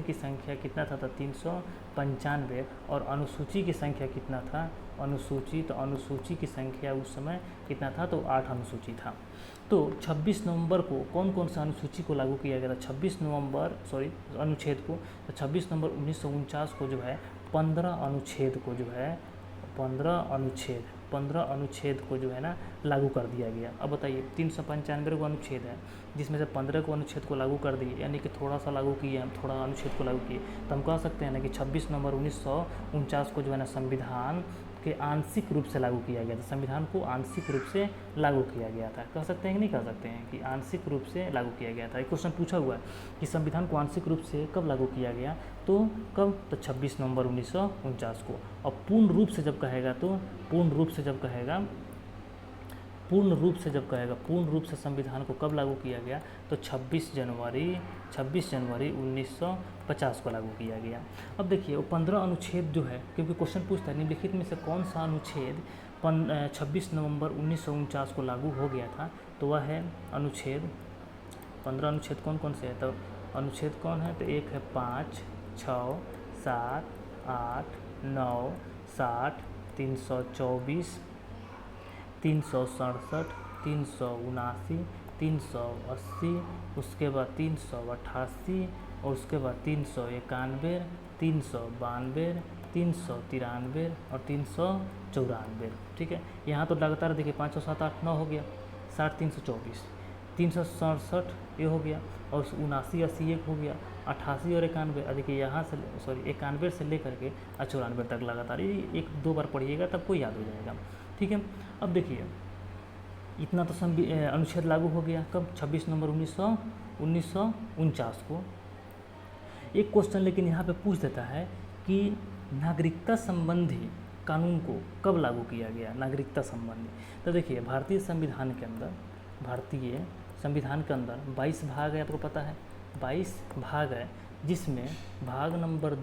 की संख्या कितना था, तो 395, और अनुसूची की संख्या कितना था, अनुसूची की संख्या उस समय कितना था, तो 8 अनुसूची था। तो 26 नवंबर को कौन कौन सा अनुसूची को लागू किया गया था, अनुच्छेद को, तो 26 नवंबर 1949 को जो है 15 अनुच्छेद को जो है ना लागू कर दिया गया। अब बताइए 395 को अनुच्छेद है, जिसमें से 15 को अनुच्छेद को लागू कर दिए, यानी कि थोड़ा सा लागू किए हम, थोड़ा अनुच्छेद को लागू किए, तो हम कह सकते हैं ना कि 26 नवंबर 1949 को जो है ना संविधान के आंशिक रूप से लागू किया गया था। संविधान को आंशिक रूप से लागू किया गया था। कह सकते हैं कि नहीं कह सकते हैं कि आंशिक रूप से लागू किया गया था। एक क्वेश्चन पूछा हुआ है कि संविधान को आंशिक रूप से कब लागू किया गया, तो कब, तो 26 नवंबर 1949 को। और पूर्ण रूप से जब कहेगा पूर्ण रूप से संविधान को कब लागू किया गया, तो 26 जनवरी 1950 को लागू किया गया। अब देखिए वो 15 अनुच्छेद जो है, क्योंकि क्वेश्चन पूछता है निम्नलिखित में से कौन सा अनुच्छेद 26 नवंबर 1949 को लागू हो गया था, तो वह है अनुच्छेद 15 अनुच्छेद कौन कौन से है, तो अनुच्छेद कौन है, तो एक है 5, 6, 7, 8, 9, 60, 324, 367, 379, 380, उसके बाद 388, और उसके बाद 391, 392, 393 और 394। ठीक है, यहाँ तो लगातार देखिए 5, 6, 7, 8, 9 हो गया, 60, 324, 367 ये हो गया, और 79, 80 एक हो गया, 88 और 91। देखिए यहाँ से 91 से लेकर के 94 तक लगातार, ये 1-2 बार पढ़िएगा तब को याद हो जाएगा। ठीक है, अब देखिए इतना तो अनुच्छेद लागू हो गया कब, 26 नवंबर 1949 को। एक क्वेश्चन लेकिन यहाँ पे पूछ देता है कि नागरिकता संबंधी कानून को कब लागू किया गया, नागरिकता संबंधी। तो देखिए भारतीय संविधान के अंदर 22 भाग है, आपको पता है, 22 भाग है, जिसमें भाग नंबर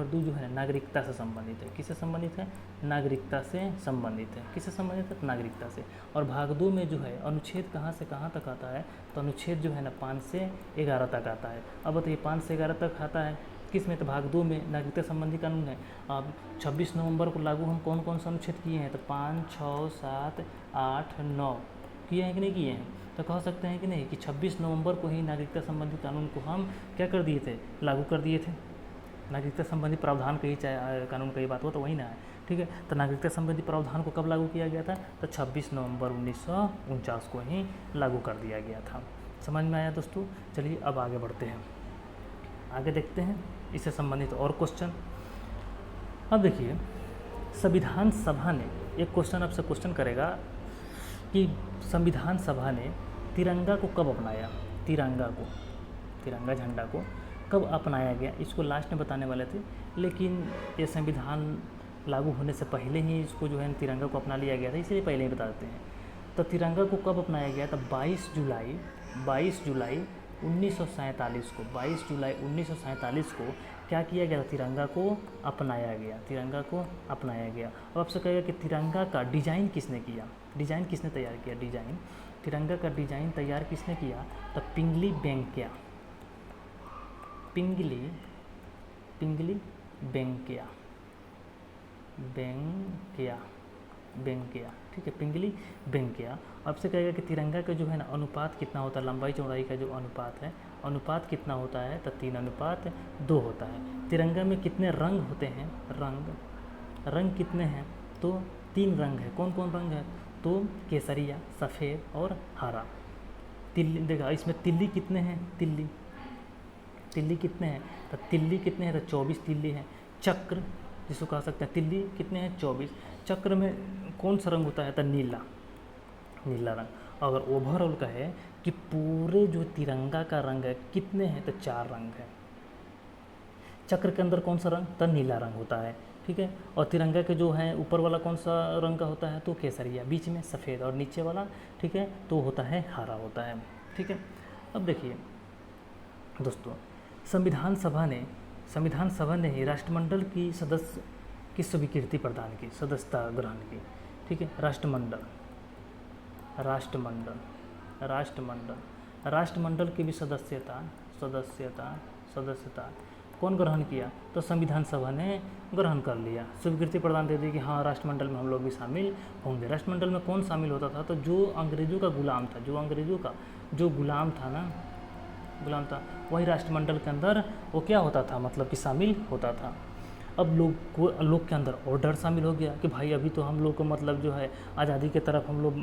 दो जो है नागरिकता से संबंधित है। किससे संबंधित है? नागरिकता से संबंधित है। किससे संबंधित है? नागरिकता से। और भाग 2 में जो है अनुच्छेद कहाँ से कहाँ तक आता है? तो अनुच्छेद जो है ना 5 से 11 तक आता है। अब बताइए 5 से 11 तक आता है किस में? तो भाग 2 में नागरिकता संबंधी कानून है। अब 26 नवंबर को लागू हम कौन कौन सा अनुच्छेद किए हैं? तो 5, 6, 7, 8, 9 किए हैं कि नहीं किए हैं? तो कह सकते हैं कि नहीं कि 26 नवंबर को ही नागरिकता संबंधी कानून को हम क्या कर दिए थे? लागू कर दिए थे। नागरिकता संबंधी प्रावधान कही चाहे कानून की बात हो तो वही ना है, ठीक है। तो नागरिकता संबंधी प्रावधान को कब लागू किया गया था? तो 26 नवंबर 1949 को ही लागू कर दिया गया था। समझ में आया दोस्तों? चलिए अब आगे बढ़ते हैं, आगे देखते हैं इससे संबंधित और क्वेश्चन। अब देखिए संविधान सभा ने एक क्वेश्चन आपसे क्वेश्चन करेगा कि संविधान सभा ने तिरंगा को कब अपनाया? तिरंगा झंडा को कब अपनाया गया? इसको लास्ट में बताने वाले थे, लेकिन ये संविधान लागू होने से पहले ही इसको जो है तिरंगा को अपना लिया गया था, इसलिए पहले ही बता देते हैं। तो तिरंगा को कब अपनाया गया? तो 22 जुलाई 1947 को 22 जुलाई 1947 को क्या किया गया? तिरंगा को अपनाया गया। तिरंगा को अपनाया गया। अब आपसे कहेगा कि तिरंगा का डिज़ाइन किसने किया? डिज़ाइन किसने तैयार किया? डिज़ाइन तिरंगा का डिज़ाइन तैयार किसने किया? तो पिंगली बेंकिया, ठीक है, पिंगली बेंकिया। आपसे कहेगा कि तिरंगा का जो है ना अनुपात कितना होता है? लंबाई चौड़ाई का जो अनुपात है, अनुपात कितना होता है? तो 3:2 होता है। तिरंगा में कितने रंग होते हैं? रंग कितने हैं? तो 3 रंग है। कौन कौन रंग है? तो केसरिया, सफ़ेद और हरा। तिल्ली देखा, इसमें तिल्ली कितने हैं? तिल्ली कितने हैं? तो तिल्ली कितने हैं? तो 24 तिल्ली हैं। चक्र जिसको कह सकते हैं, तिल्ली कितने हैं? 24। चक्र में कौन सा रंग होता है? तो नीला रंग। अगर ओवरऑल का है कि पूरे जो तिरंगा का रंग है कितने हैं? तो 4 रंग है। चक्र के अंदर कौन सा रंग? तो नीला रंग होता है, ठीक है। और तिरंगा के जो है ऊपर वाला कौन सा रंग का होता है? तो केसरिया, बीच में सफ़ेद और नीचे वाला, ठीक है, तो होता है हरा होता है, ठीक है। अब देखिए दोस्तों, संविधान सभा ने ही राष्ट्रमंडल की सदस्य की स्वीकृति प्रदान की, सदस्यता ग्रहण की, ठीक है। राष्ट्रमंडल की भी सदस्यता कौन ग्रहण किया? तो संविधान सभा ने ग्रहण कर लिया, स्वीकृति प्रदान दे दी कि हाँ राष्ट्रमंडल में हम लोग भी शामिल होंगे। राष्ट्रमंडल में कौन शामिल होता था? तो जो अंग्रेज़ों का गुलाम था, गुलाम था, वही राष्ट्रमंडल के अंदर वो क्या होता था? मतलब कि शामिल होता था। अब लोग के अंदर और डर शामिल हो गया कि भाई अभी तो हम लोग को मतलब जो है आज़ादी के तरफ हम लोग,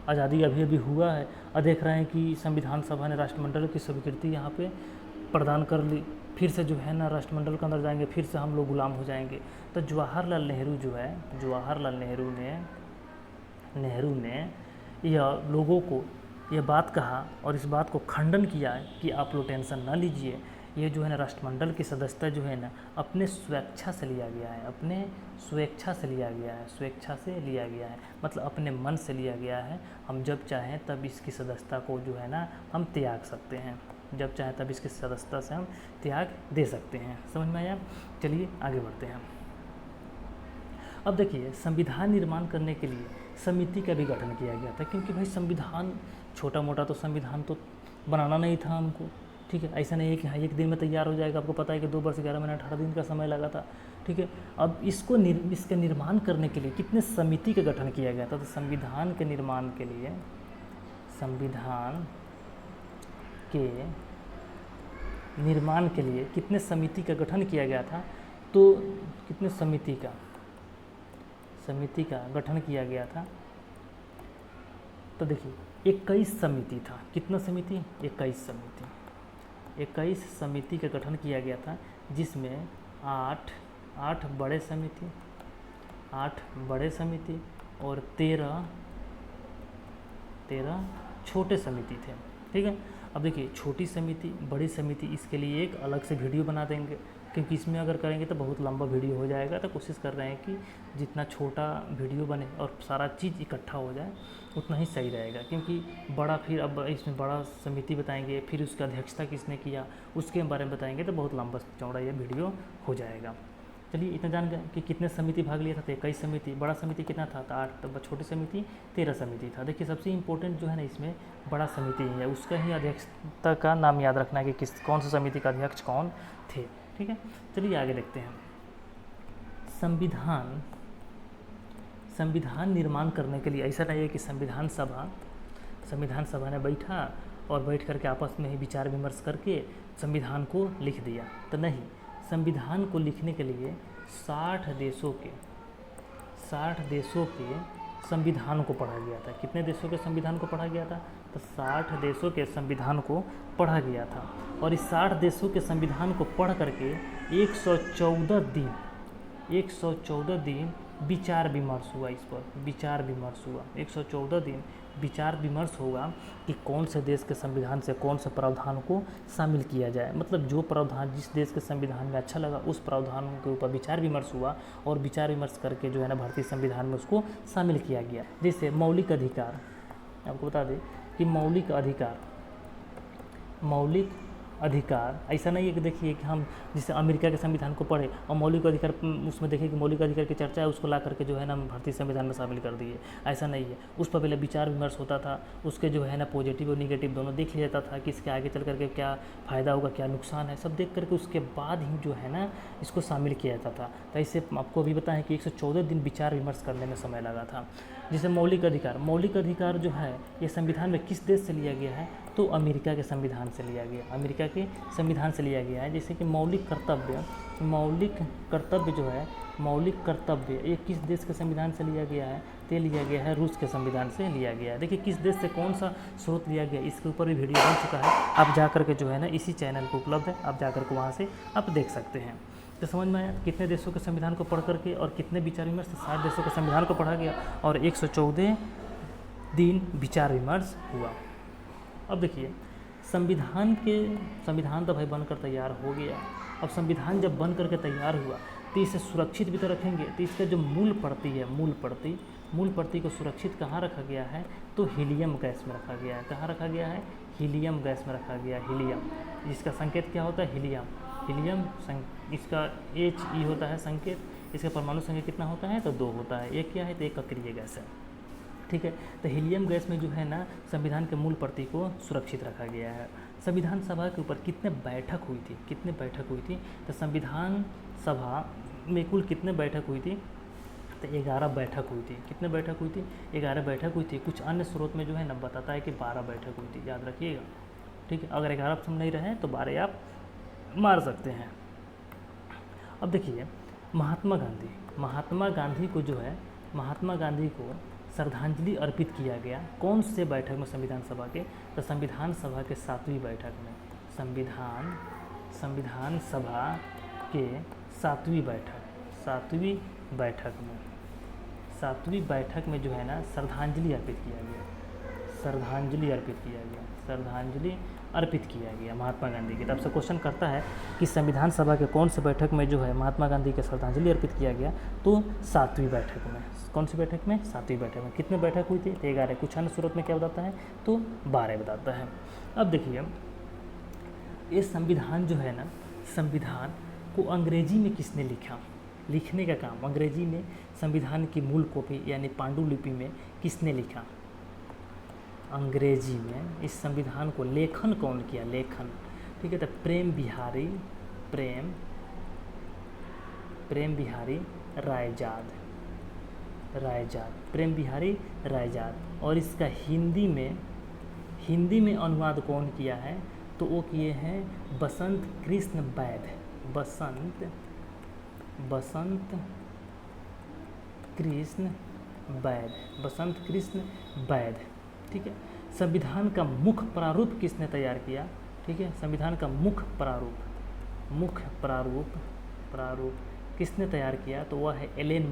आज़ादी अभी हुआ है और देख रहे हैं कि संविधान सभा ने राष्ट्रमंडल की स्वीकृति यहाँ पे प्रदान कर ली, फिर से जो है ना राष्ट्रमंडल के अंदर जाएंगे, फिर से हम लोग गुलाम हो जाएंगे। तो जवाहरलाल नेहरू ने यह लोगों को यह बात कहा और इस बात को खंडन किया कि आप लोग टेंशन ना लीजिए, ये जो है ना राष्ट्रमंडल की सदस्यता जो है ना अपने स्वेच्छा से लिया गया है, मतलब अपने मन से लिया गया है। हम जब चाहें तब इसकी सदस्यता को जो है ना हम त्याग सकते हैं, जब चाहें तब इसकी सदस्यता से हम त्याग दे सकते हैं। समझ में आया? चलिए आगे बढ़ते हैं। अब देखिए संविधान निर्माण करने के लिए समिति का भी गठन किया गया था, क्योंकि भाई संविधान छोटा मोटा तो संविधान तो बनाना नहीं था हमको, ठीक है। ऐसा नहीं है कि हाँ एक दिन में तैयार हो जाएगा। आपको पता है कि 2 वर्ष 11 महीने 18 दिन का समय लगा था, ठीक है। अब इसके निर्माण करने के लिए कितने समिति का गठन किया गया था? तो संविधान के निर्माण के लिए कितने समिति का गठन किया गया था? तो कितने समिति का गठन किया गया था? तो देखिए 21 समिति था। कितना समिति? 21 समिति का गठन किया गया था, जिसमें 8 बड़े समिति और 13 छोटे समिति थे, ठीक है। अब देखिए छोटी समिति, बड़ी समिति, इसके लिए एक अलग से वीडियो बना देंगे, क्योंकि इसमें अगर करेंगे तो बहुत लंबा वीडियो हो जाएगा, तो कोशिश कर रहे हैं कि जितना छोटा वीडियो बने और सारा चीज़ इकट्ठा हो जाए उतना ही सही रहेगा। क्योंकि बड़ा फिर अब इसमें बड़ा समिति बताएंगे, फिर उसका अध्यक्षता किसने किया उसके बारे में बताएंगे, तो बहुत लंबा चौड़ा ये वीडियो हो जाएगा। चलिए इतना जान गए कि कितने समिति भाग लिया था, तो 21 समिति। बड़ा समिति कितना था, तो 8। तो छोटी समिति 13 समिति था। देखिए सबसे इम्पोर्टेंट जो है ना इसमें बड़ा समिति ही है, उसका ही अध्यक्षता का नाम याद रखना है कि कौन सी समिति का अध्यक्ष कौन थे। ठीक है, चलिए आगे देखते हैं। संविधान निर्माण करने के लिए ऐसा नहीं है कि संविधान सभा ने बैठा और बैठ करके आपस में ही विचार विमर्श करके संविधान को लिख दिया, तो नहीं। संविधान को लिखने के लिए 60 देशों के संविधान को पढ़ा गया था। कितने देशों के संविधान को पढ़ा गया था, तो 60 देशों के संविधान को पढ़ा गया था। और इस 60 देशों के संविधान को पढ़ करके 114 दिन विचार विमर्श हुआ। इस पर विचार विमर्श हुआ, 114 दिन विचार विमर्श होगा कि कौन से देश के संविधान से कौन से प्रावधान को शामिल किया जाए। मतलब जो प्रावधान जिस देश के संविधान में अच्छा लगा उस प्रावधान के ऊपर विचार विमर्श हुआ, और विचार विमर्श करके जो है ना भारतीय संविधान में उसको शामिल किया गया। जैसे मौलिक अधिकार, आपको बता दें कि मौलिक अधिकार ऐसा नहीं है कि देखिए कि हम जैसे अमेरिका के संविधान को पढ़े और मौलिक अधिकार उसमें देखें कि मौलिक अधिकार की चर्चा है, उसको ला करके जो है ना भारतीय संविधान में शामिल कर दिए। ऐसा नहीं है, उस पर पहले विचार विमर्श होता था, उसके जो है ना पॉजिटिव और निगेटिव दोनों देख लिया जाता था कि इसके आगे चल करके क्या फ़ायदा होगा, क्या नुकसान है, सब देख करके उसके बाद ही जो है ना इसको शामिल किया जाता था। तो ऐसे आपको अभी बताएं कि 114 दिन विचार विमर्श करने में समय लगा था। जैसे मौलिक अधिकार जो है ये संविधान में किस देश से लिया गया है, तो अमेरिका के संविधान से लिया गया, अमेरिका के संविधान से लिया गया है। जैसे कि मौलिक कर्तव्य ये किस देश के संविधान से लिया गया है, तो लिया गया है रूस के संविधान से लिया गया है। देखिए किस देश से कौन सा स्रोत लिया गया, इसके ऊपर भी वीडियो बन चुका है, आप जा करके जो है ना इसी चैनल पर उपलब्ध है, आप जा करके वहाँ से आप देख सकते हैं। तो समझ में आया कितने देशों के संविधान को पढ़ करके और कितने विचार विमर्श, 60 देशों के संविधान को पढ़ा गया और 114 दिन विचार विमर्श हुआ। अब देखिए संविधान तो भाई बनकर तैयार हो गया। अब संविधान जब बन करके तैयार हुआ तो इसे सुरक्षित भी तो रखेंगे, तो इसका जो मूल प्रति को सुरक्षित कहाँ रखा गया है, तो हीलियम गैस में रखा गया है। कहाँ रखा गया है, हीलियम गैस में रखा गया है। हीलियम, जिसका संकेत क्या होता है, हीलियम। इसका He होता है संकेत, इसका परमाणु संख्या कितना होता है, तो 2 होता है। एक क्या है, तो एक अक्रिय गैस है। ठीक है, तो हीलियम गैस में जो है ना संविधान के मूल प्रति को सुरक्षित रखा गया है। संविधान सभा के ऊपर कितने बैठक हुई थी, तो संविधान सभा में कुल कितने बैठक हुई थी, तो 11 बैठक हुई थी। कितने बैठक हुई थी, 11 बैठक हुई थी। कुछ अन्य स्रोत में जो है ना बताता है कि 12 बैठक हुई थी, याद रखिएगा। ठीक है, अगर 11 पसंद नहीं रहे तो 12 आप मार सकते हैं। अब देखिए महात्मा गांधी को श्रद्धांजलि अर्पित किया गया कौन से बैठक में, संविधान सभा के, तो संविधान सभा के 7वीं बैठक में। संविधान सभा के 7वीं बैठक में जो है ना श्रद्धांजलि अर्पित किया गया महात्मा गांधी की। तब से क्वेश्चन करता है कि संविधान सभा के कौन से बैठक में जो है महात्मा गांधी के श्रद्धांजलि अर्पित किया गया, तो 7वीं बैठक में। कौन सी बैठक में, 7वीं बैठक में। कितने बैठक हुई थी, 11। कुछ अन्य स्रोत में क्या बताता है, तो 12 बताता है। अब देखिए ये संविधान जो है ना, संविधान को अंग्रेजी में किसने लिखा, लिखने का काम अंग्रेजी में संविधान की मूल कॉपी यानी पांडुलिपि में किसने लिखा, अंग्रेजी में इस संविधान को लेखन कौन किया, लेखन। ठीक है, तो प्रेम बिहारी रायजाद। और इसका हिंदी में अनुवाद कौन किया है, तो वो किए हैं बसंत कृष्ण वैद। ठीक है, संविधान का मुख्य प्रारूप किसने तैयार किया, ठीक है, संविधान का मुख्य प्रारूप किसने तैयार किया, तो वह है एलेन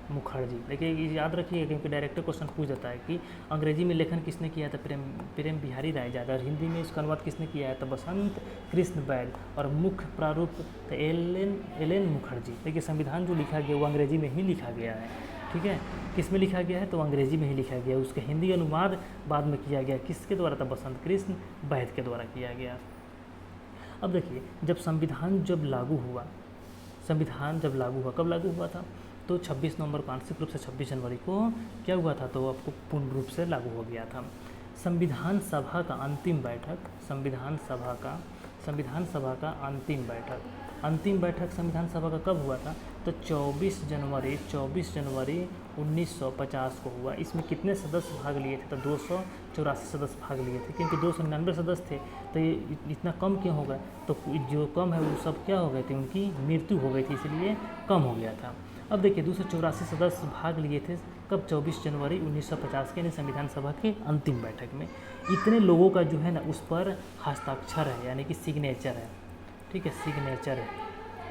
मुखर्जी। देखिए ये याद रखिएगा क्योंकि डायरेक्टर क्वेश्चन पूछ देता है कि अंग्रेजी में लेखन किसने किया था, प्रेम बिहारी रायजादा, और हिंदी में इसका अनुवाद किसने किया है तो बसंत कृष्ण बैल, और मुख्य प्रारूप तो एल एन मुखर्जी। देखिए संविधान जो लिखा गया वो अंग्रेजी में ही लिखा गया है, ठीक है। किस में लिखा गया है तो अंग्रेजी में ही लिखा गया, उसका हिंदी अनुवाद बाद में किया गया, किसके द्वारा था, बसंत कृष्ण बैल के द्वारा किया गया। अब देखिए जब संविधान जब लागू हुआ, कब लागू हुआ था तो 26 नवंबर को, आंशिक रूप से 26 जनवरी को क्या हुआ था तो आपको पूर्ण रूप से लागू हो गया था। संविधान सभा का अंतिम बैठक, संविधान सभा का अंतिम बैठक संविधान सभा का कब हुआ था तो 24 जनवरी 1950 को हुआ। इसमें कितने सदस्य भाग लिए थे तो 284 सदस्य भाग लिए थे, क्योंकि 299 सदस्य थे तो ये इतना कम क्यों हो गया, तो जो कम है वो सब क्या हो गए थे, उनकी मृत्यु हो गई थी, इसलिए कम हो गया था। अब देखिए 284 सदस्य भाग लिए थे कब, 24 जनवरी 1950 के संविधान सभा के अंतिम बैठक में। इतने लोगों का जो है ना उस पर हस्ताक्षर है, यानी कि सिग्नेचर है, ठीक है,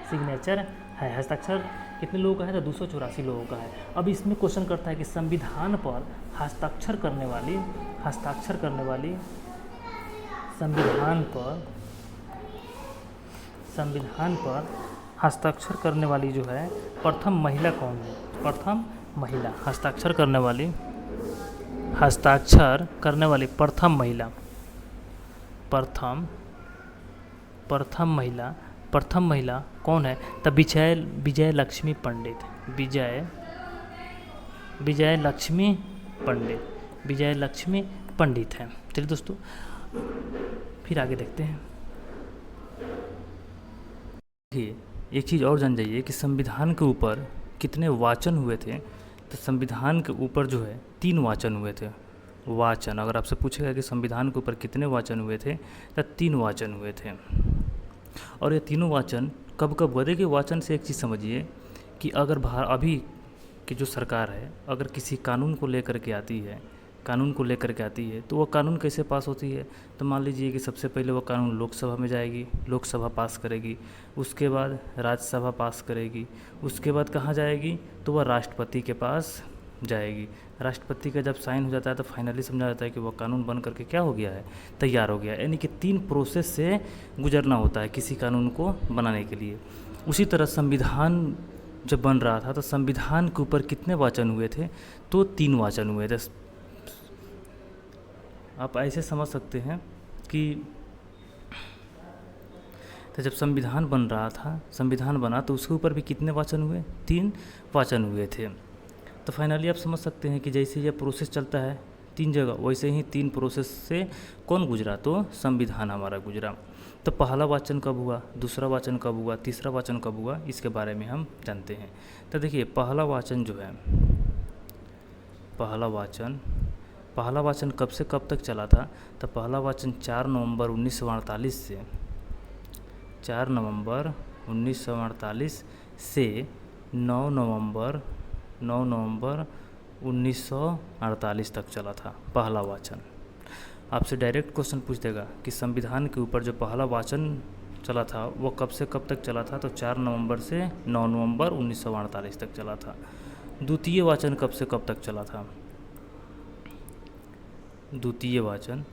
सिग्नेचर है, हस्ताक्षर कितने लोगों का है तो 284 लोगों का है। अब इसमें क्वेश्चन करता है कि संविधान पर हस्ताक्षर करने वाली संविधान पर हस्ताक्षर करने वाली जो है प्रथम महिला कौन है, प्रथम महिला हस्ताक्षर करने वाली प्रथम महिला कौन है तब विजय लक्ष्मी पंडित है। चलिए दोस्तों फिर आगे देखते हैं। देखिए एक चीज़ और जान जाइए कि संविधान के ऊपर कितने वाचन हुए थे, तो संविधान के ऊपर जो है 3 वाचन हुए थे। वाचन अगर आपसे पूछेगा कि संविधान के ऊपर कितने वाचन हुए थे तो 3 वाचन हुए थे। और ये तीनों वाचन कब हुआ, देखिए वाचन से एक चीज़ समझिए कि अगर अभी की जो सरकार है अगर किसी कानून को लेकर के आती है तो वो कानून कैसे पास होती है, तो मान लीजिए कि सबसे पहले वो कानून लोकसभा में जाएगी, लोकसभा पास करेगी, उसके बाद राज्यसभा पास करेगी, उसके बाद कहाँ जाएगी तो वह राष्ट्रपति के पास जाएगी। राष्ट्रपति का जब साइन हो जाता है तो फाइनली समझा जाता है कि वह कानून बन करके क्या हो गया है, तैयार हो गया। यानी कि 3 प्रोसेस से गुजरना होता है किसी कानून को बनाने के लिए। उसी तरह संविधान जब बन रहा था तो संविधान के ऊपर कितने वाचन हुए थे तो 3 वाचन हुए थे। आप ऐसे समझ सकते हैं कि तो जब संविधान बना तो उसके ऊपर भी कितने वाचन हुए, 3 वाचन हुए थे। तो फाइनली आप समझ सकते हैं कि जैसे यह प्रोसेस चलता है 3 जगह, वैसे ही 3 प्रोसेस से कौन गुजरा तो संविधान हमारा गुजरा। तो पहला वाचन कब हुआ, दूसरा वाचन कब हुआ, तीसरा वाचन कब हुआ, इसके बारे में हम जानते हैं। तो देखिए पहला वाचन कब से कब तक चला था, तो पहला वाचन 4 नवंबर 1948 से 9 नवंबर 1948 तक चला था पहला वाचन। आपसे डायरेक्ट क्वेश्चन पूछ देगा कि संविधान के ऊपर जो पहला वाचन चला था वो कब से कब तक चला था, तो 4 नवंबर से 9 नवंबर 1948 तक चला था। द्वितीय वाचन कब से कब तक चला था, द्वितीय वाचन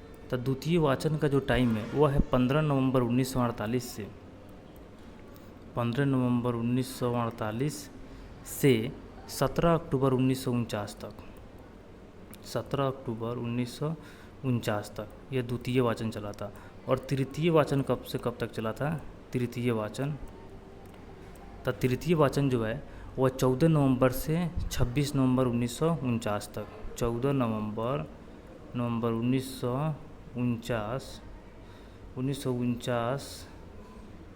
का जो टाइम है वह है 15 नवंबर 1948 से 17 अक्टूबर 1949 तक यह द्वितीय वाचन चला था। और तृतीय वाचन कब से कब तक चला था, तृतीय वाचन जो है वह 14 नवंबर से 26 नवंबर 1949 तक, 14 नवंबर 1949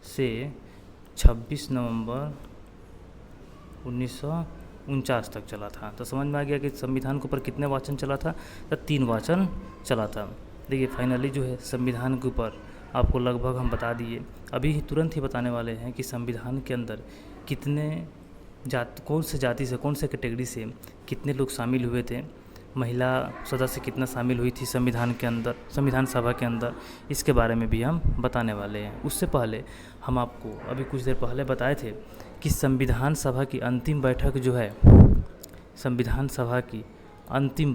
से 26 नवंबर 1949 तक चला था। तो समझ में आ गया कि संविधान के ऊपर कितने वाचन चला था, तो 3 वाचन चला था। देखिए फाइनली जो है संविधान के ऊपर आपको लगभग हम बता दिए, अभी तुरंत ही बताने वाले हैं कि संविधान के अंदर कितने कौन से जाति से, कौन से कैटेगरी से कितने लोग शामिल हुए थे, महिला सदस्य कितना शामिल हुई थी संविधान के अंदर, संविधान सभा के अंदर, इसके बारे में भी हम बताने वाले हैं। उससे पहले हम आपको अभी कुछ देर पहले बताए थे कि संविधान सभा की अंतिम बैठक जो है संविधान सभा की अंतिम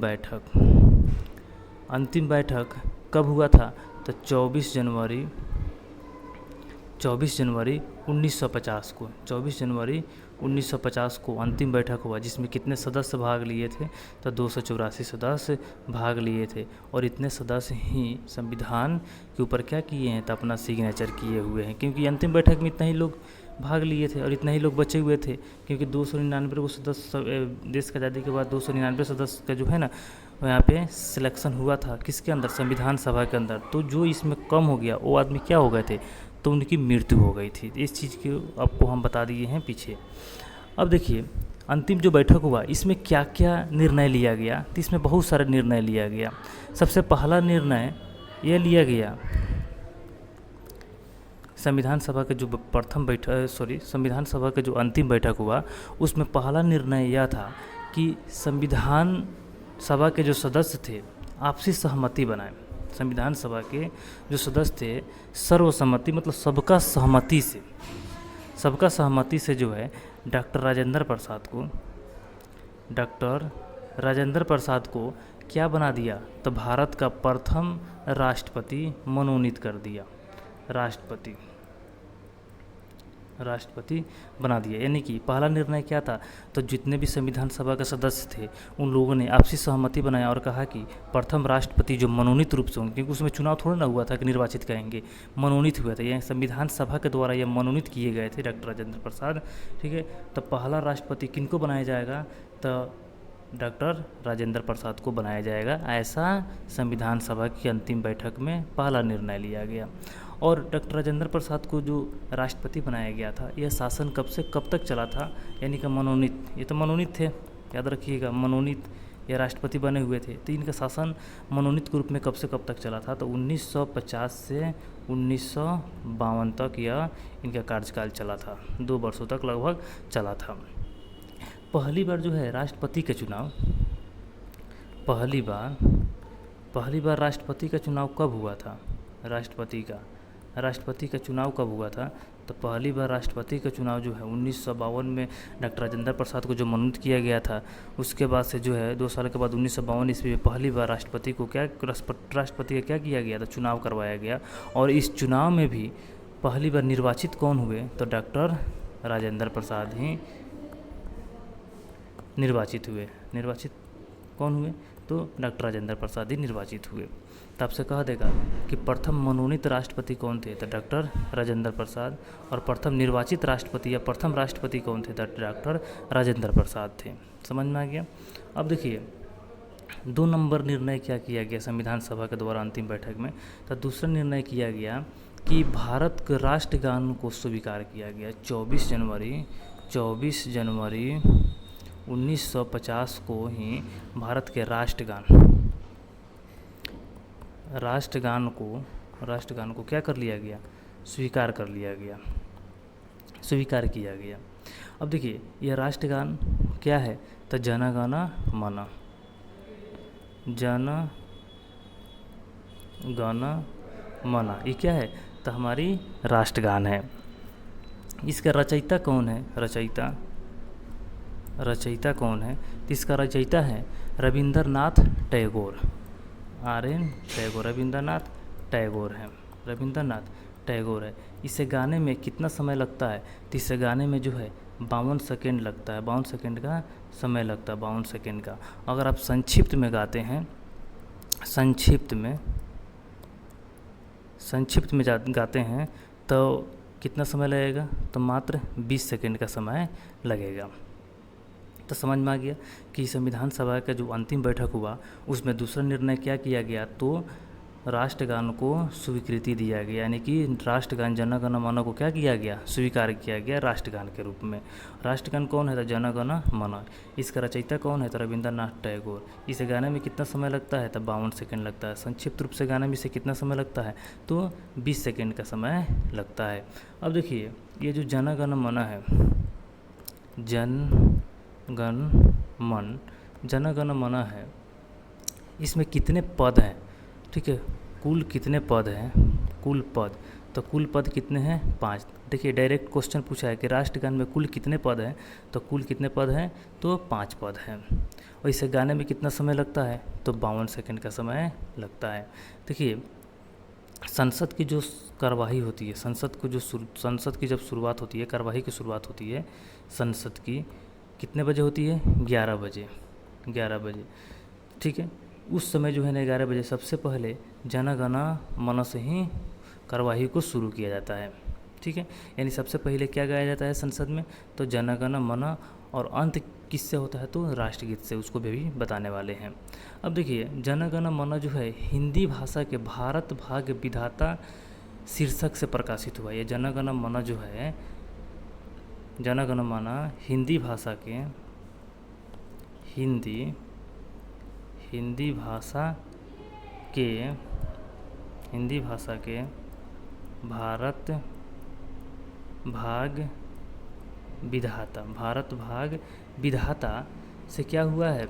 बैठक कब हुआ था? तो 24 जनवरी 1950 को 24 जनवरी 1950 को अंतिम बैठक हुआ, जिसमें कितने सदस्य भाग लिए थे? तो 284 सदस्य भाग लिए थे। और इतने सदस्य ही संविधान के ऊपर क्या किए हैं? तो अपना सिग्नेचर किए हुए हैं, क्योंकि अंतिम बैठक में इतना ही लोग भाग लिए थे और इतना ही लोग बचे हुए थे, क्योंकि 299 को सदस्य, देश की आज़ादी के बाद 299 सदस्य का जो है ना, यहाँ पे सिलेक्शन हुआ था किसके अंदर? संविधान सभा के अंदर। तो जो इसमें कम हो गया वो आदमी क्या हो गए थे? तो उनकी मृत्यु हो गई थी। इस चीज़ के आपको हम बता दिए हैं पीछे। अब देखिए अंतिम जो बैठक हुआ इसमें क्या क्या निर्णय लिया गया? तो इसमें बहुत सारे निर्णय लिया गया। सबसे पहला निर्णय यह लिया गया, संविधान सभा के जो संविधान सभा का जो अंतिम बैठक हुआ उसमें पहला निर्णय यह था कि संविधान सभा के जो सदस्य थे आपसी सहमति बनाएं। संविधान सभा के जो सदस्य थे सर्वसम्मति, मतलब सबका सहमति से जो है डॉक्टर राजेंद्र प्रसाद को क्या बना दिया? तो भारत का प्रथम राष्ट्रपति मनोनीत कर दिया, राष्ट्रपति बना दिया। यानी कि पहला निर्णय क्या था? तो जितने भी संविधान सभा के सदस्य थे उन लोगों ने आपसी सहमति बनाया और कहा कि प्रथम राष्ट्रपति जो मनोनीत रूप से होंगे, क्योंकि उसमें चुनाव थोड़ा ना हुआ था कि निर्वाचित करेंगे, मनोनीत हुए थे। यह संविधान सभा के द्वारा ये मनोनीत किए गए थे डॉक्टर राजेंद्र प्रसाद। ठीक है, तो पहला राष्ट्रपति किनको बनाया जाएगा? तो डॉक्टर राजेंद्र प्रसाद को बनाया जाएगा। ऐसा संविधान सभा की अंतिम बैठक में पहला निर्णय लिया गया। और डॉक्टर राजेंद्र प्रसाद को जो राष्ट्रपति बनाया गया था, यह शासन कब से कब तक चला था? यानी कि मनोनीत, ये तो मनोनीत थे, याद रखिएगा, मनोनीत ये राष्ट्रपति बने हुए थे। तो इनका शासन मनोनीत के रूप में कब से कब तक चला था? तो 1950 से 1952 तक यह इनका कार्यकाल चला था, 2 वर्षों तक लगभग चला था। पहली बार जो है राष्ट्रपति का चुनाव, पहली बार राष्ट्रपति का चुनाव कब हुआ था? राष्ट्रपति का चुनाव कब हुआ था? तो पहली बार राष्ट्रपति का चुनाव जो है 1952 में डॉक्टर राजेंद्र प्रसाद को जो मनोनीत किया गया था, उसके बाद से जो है 2 साल के बाद 1952 ईस्वी में पहली बार राष्ट्रपति का क्या किया गया था? चुनाव करवाया गया। और इस चुनाव में भी पहली बार निर्वाचित कौन हुए? तो डॉक्टर राजेंद्र प्रसाद ही निर्वाचित हुए। निर्वाचित कौन हुए? तो डॉक्टर राजेंद्र प्रसाद ही निर्वाचित हुए। तो आपसे कह देगा कि प्रथम मनोनीत राष्ट्रपति कौन थे? तो डॉक्टर राजेंद्र प्रसाद। और प्रथम निर्वाचित राष्ट्रपति या प्रथम राष्ट्रपति कौन थे? तो डॉक्टर राजेंद्र प्रसाद थे। समझ में आ गया? अब देखिए 2 नंबर निर्णय क्या किया गया संविधान सभा के द्वारा अंतिम बैठक में? तो दूसरा निर्णय किया गया कि भारत के राष्ट्रगान को स्वीकार किया गया। 24 जनवरी 1950 को ही भारत के राष्ट्रगान को क्या कर लिया गया? स्वीकार किया गया। अब देखिए यह राष्ट्रगान क्या है? तो जन गण मन, ये क्या है? तो हमारी राष्ट्रगान है। इसका रचयिता कौन है? रचयिता कौन है? तो इसका रचयिता है रविंद्रनाथ टैगोर, रविंद्रनाथ टैगोर है। इसे गाने में कितना समय लगता है? तो इसे गाने में जो है 52 सेकेंड लगता है, 52 सेकेंड का समय लगता है, 52 सेकेंड का। अगर आप संक्षिप्त में गाते हैं, गाते हैं तो कितना समय लगेगा? तो मात्र 20 सेकेंड का समय लगेगा। तो समझ में आ गया कि संविधान सभा का जो अंतिम बैठक हुआ उसमें दूसरा निर्णय क्या किया गया? तो राष्ट्रगान को स्वीकृति दिया गया। यानी कि राष्ट्रगान जन गण मन को क्या किया गया? स्वीकार किया गया राष्ट्रगान के रूप में। राष्ट्रगान कौन है? तो जन गण मन। इसका रचयिता कौन है? तो रविंद्रनाथ टैगोर। इसे गाने में कितना समय लगता है? तो 52 सेकेंड लगता है। संक्षिप्त रूप से गाने में इसे कितना समय लगता है? तो 20 सेकेंड का समय लगता है। अब देखिए ये जो जन गण मन है, जन गण मन है, इसमें कितने पद हैं? ठीक है, कुल कितने पद हैं? कुल पद तो कुल पद कितने हैं? 5। देखिए डायरेक्ट क्वेश्चन पूछा है कि राष्ट्रगान में कुल कितने पद हैं, तो कुल कितने पद हैं? तो 5 पद हैं। और इसे गाने में कितना समय लगता है? तो 52 सेकंड का समय लगता है। देखिए संसद की जो कार्यवाही होती है, संसद की जब शुरुआत होती है, कार्यवाही की शुरुआत होती है संसद की, कितने बजे होती है? 11 बजे। 11 बजे, ठीक है। उस समय जो है ना 11 बजे सबसे पहले जन गण मन से ही कार्यवाही को शुरू किया जाता है, ठीक है। यानी सबसे पहले क्या गाया जाता है संसद में? तो जन गण मन, और अंत किससे होता है? तो राष्ट्रगीत से। उसको भी बताने वाले हैं। अब देखिए जन गण मन जो है हिंदी भाषा के भारत भाग्य विधाता शीर्षक से प्रकाशित हुआ। ये जन गण मन जो है, जन गण मन हिंदी भाषा के हिंदी भाषा के भारत भाग विधाता से क्या हुआ है?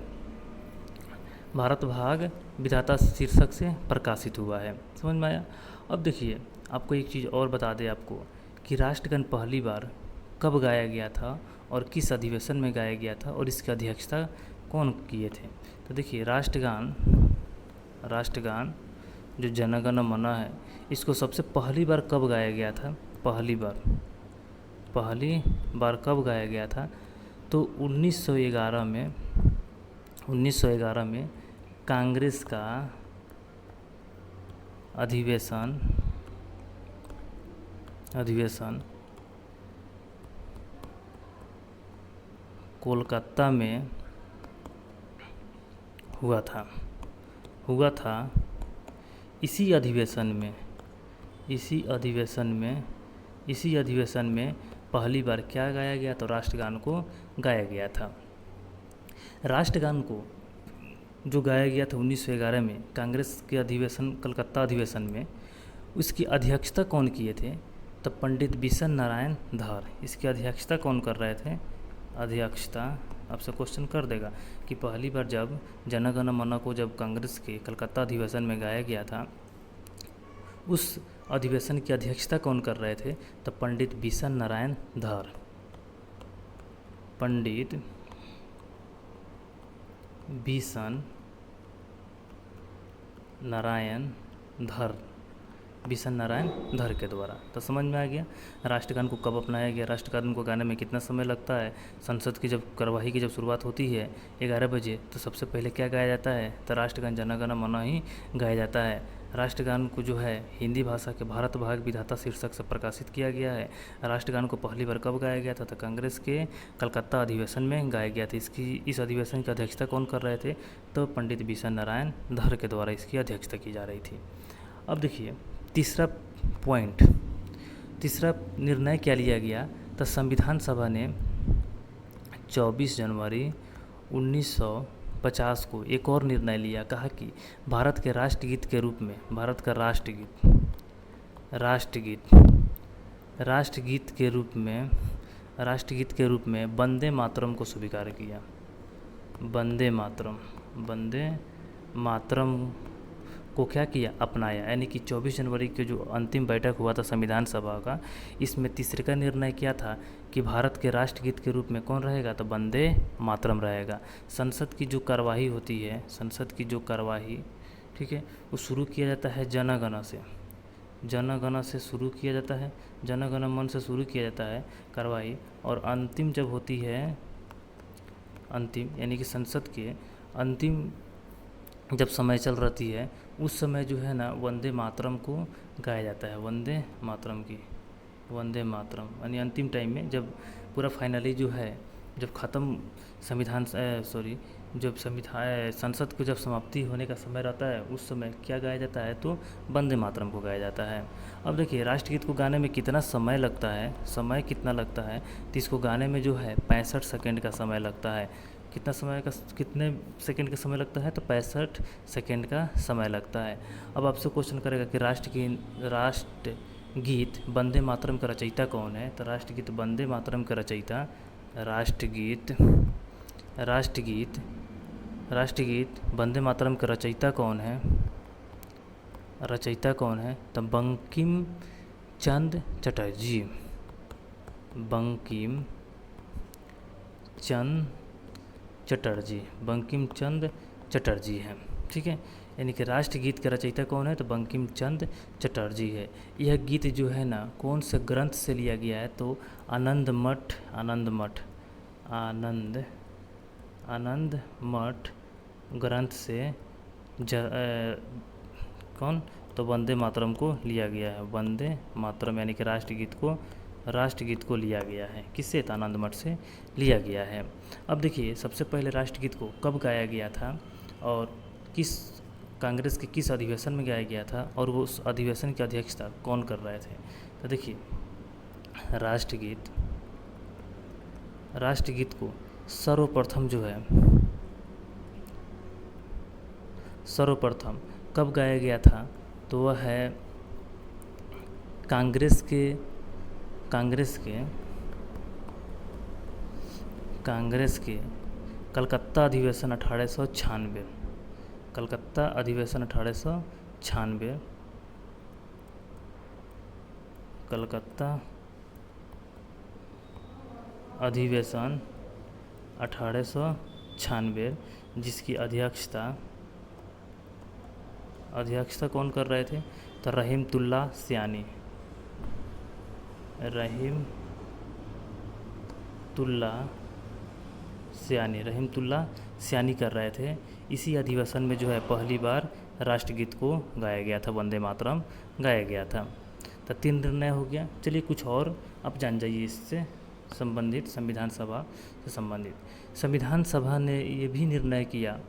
भारत भाग विधाता शीर्षक से प्रकाशित हुआ है। समझ में आया? अब देखिए आपको एक चीज़ और बता दें आपको कि राष्ट्रगान पहली बार कब गाया गया था और किस अधिवेशन में गाया गया था और इसकी अध्यक्षता कौन किए थे। तो देखिए राष्ट्रगान जो जन गण मन है, इसको सबसे पहली बार कब गाया गया था? पहली बार कब गाया गया था? तो 1911 में कांग्रेस का अधिवेशन कोलकाता में हुआ था। इसी अधिवेशन में पहली बार क्या गाया गया? तो राष्ट्रगान को गाया गया था। राष्ट्रगान को जो गाया गया था 1911 में कांग्रेस के अधिवेशन, कलकत्ता अधिवेशन में, उसकी अध्यक्षता कौन किए थे? तो पंडित बिशन नारायण धर। इसकी अध्यक्षता कौन कर रहे थे? अध्यक्षता आपसे क्वेश्चन कर देगा कि पहली बार जब जन गण मन को जब कांग्रेस के कलकत्ता अधिवेशन में गाया गया था, उस अधिवेशन की अध्यक्षता कौन कर रहे थे? तो पंडित बिशन नारायण धर। पंडित बिशन नारायण धर के द्वारा। तो समझ में आ गया राष्ट्रगान को कब अपनाया गया, राष्ट्रगान को गाने में कितना समय लगता है। संसद की जब कार्यवाही की जब शुरुआत होती है 11 बजे, तो सबसे पहले क्या गाया जाता है? तो राष्ट्रगान जन गण मन ही गाया जाता है। राष्ट्रगान को जो है हिंदी भाषा के भारत भाग विधाता शीर्षक से प्रकाशित किया गया है। राष्ट्रगान को पहली बार कब गाया गया था? तो कांग्रेस के कलकत्ता अधिवेशन में गाया गया था। इस अधिवेशन की अध्यक्षता कौन कर रहे थे? तो पंडित बिशन नारायण धर के द्वारा इसकी अध्यक्षता की जा रही थी। अब देखिए तीसरा निर्णय क्या लिया गया? तो संविधान सभा ने 24 जनवरी 1950 को एक और निर्णय लिया। कहा कि भारत के राष्ट्रगीत के रूप में, भारत का राष्ट्रगीत के रूप में वंदे मातरम को स्वीकार किया। वंदे मातरम को क्या किया? अपनाया। यानी कि 24 जनवरी के जो अंतिम बैठक हुआ था संविधान सभा का, इसमें तीसरे का निर्णय किया था कि भारत के राष्ट्रगीत के रूप में कौन रहेगा? तो वंदे मातरम रहेगा। संसद की जो कार्यवाही होती है, ठीक है, वो शुरू किया जाता है जन गण से शुरू किया जाता है, जन गण मन से शुरू किया जाता है कार्यवाही। और अंतिम जब होती है, यानी कि संसद के अंतिम जब समय चल रहती है, उस समय जो है ना वंदे मातरम को गाया जाता है। वंदे मातरम यानी अंतिम टाइम में जब पूरा फाइनली जो है, जब ख़त्म संसद को जब समाप्ति होने का समय रहता है, उस समय क्या गाया जाता है? तो वंदे मातरम को गाया जाता है। अब देखिए राष्ट्रगीत को गाने में कितना समय लगता है, कितना लगता है? तो इसको गाने में जो है 65 सेकेंड का समय लगता है। कितने सेकंड का समय लगता है? तो 65 सेकंड का समय लगता है। अब आपसे क्वेश्चन करेगा कि राष्ट्रगीत वंदे मातरम का रचयिता कौन है? तो राष्ट्रगीत वंदे मातरम का रचयिता राष्ट्रगीत वंदे मातरम का रचयिता कौन है? तो बंकिम चंद्र चटर्जी, बंकिम चंद्र चटर्जी, बंकिम चंद्र चटर्जी है। ठीक है, यानी कि राष्ट्रगीत के रचयिता कौन है? तो बंकिम चंद्र चटर्जी है। यह गीत जो है ना कौन से ग्रंथ से लिया गया है? तो आनंद मठ ग्रंथ से कौन? तो वंदे मातरम को लिया गया है। वंदे मातरम यानी कि राष्ट्रगीत को लिया गया है। किससे? तो आनंद मठ से लिया गया है। अब देखिए सबसे पहले राष्ट्रगीत को कब गाया गया था और किस कांग्रेस के किस अधिवेशन में गाया गया था और वो उस अधिवेशन की अध्यक्षता कौन कर रहे थे? तो देखिए राष्ट्रगीत को सर्वप्रथम कब गाया गया था? तो वह है कांग्रेस के कलकत्ता अधिवेशन 1896, कलकत्ता अधिवेशन 1896, कलकत्ता अधिवेशन 1896 जिसकी अध्यक्षता कौन कर रहे थे? तो रहीमतुल्लाह सयानी कर रहे थे। इसी अधिवेशन में जो है पहली बार राष्ट्रगीत को गाया गया था, वंदे मातरम गाया गया था। तो 3 निर्णय हो गया। चलिए कुछ और आप जान जाइए इससे संबंधित, संविधान सभा से संबंधित। संविधान सभा ने ये भी निर्णय किया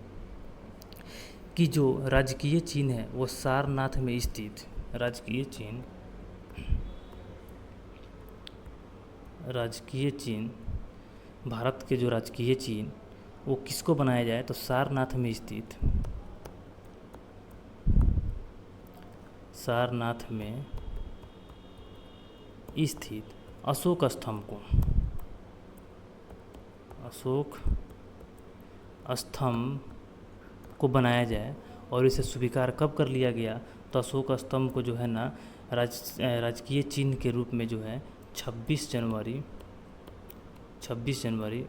कि जो राजकीय चिन्ह है वो सारनाथ में स्थित राजकीय चिन्ह भारत के जो राजकीय चिन्ह वो किसको बनाया जाए? तो सारनाथ में स्थित अशोक स्तंभ को बनाया जाए। और इसे स्वीकार कब कर लिया गया? तो अशोक स्तंभ को जो है ना राजकीय चिन्ह के रूप में जो है 26 जनवरी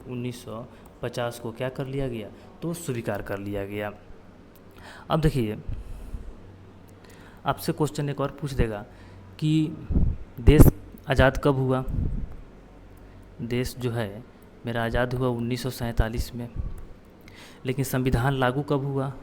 1950 को क्या कर लिया गया? तो स्वीकार कर लिया गया। अब देखिए आपसे क्वेश्चन एक और पूछ देगा कि देश आज़ाद कब हुआ? देश जो है मेरा आज़ाद हुआ 1947 में। लेकिन संविधान लागू कब हुआ?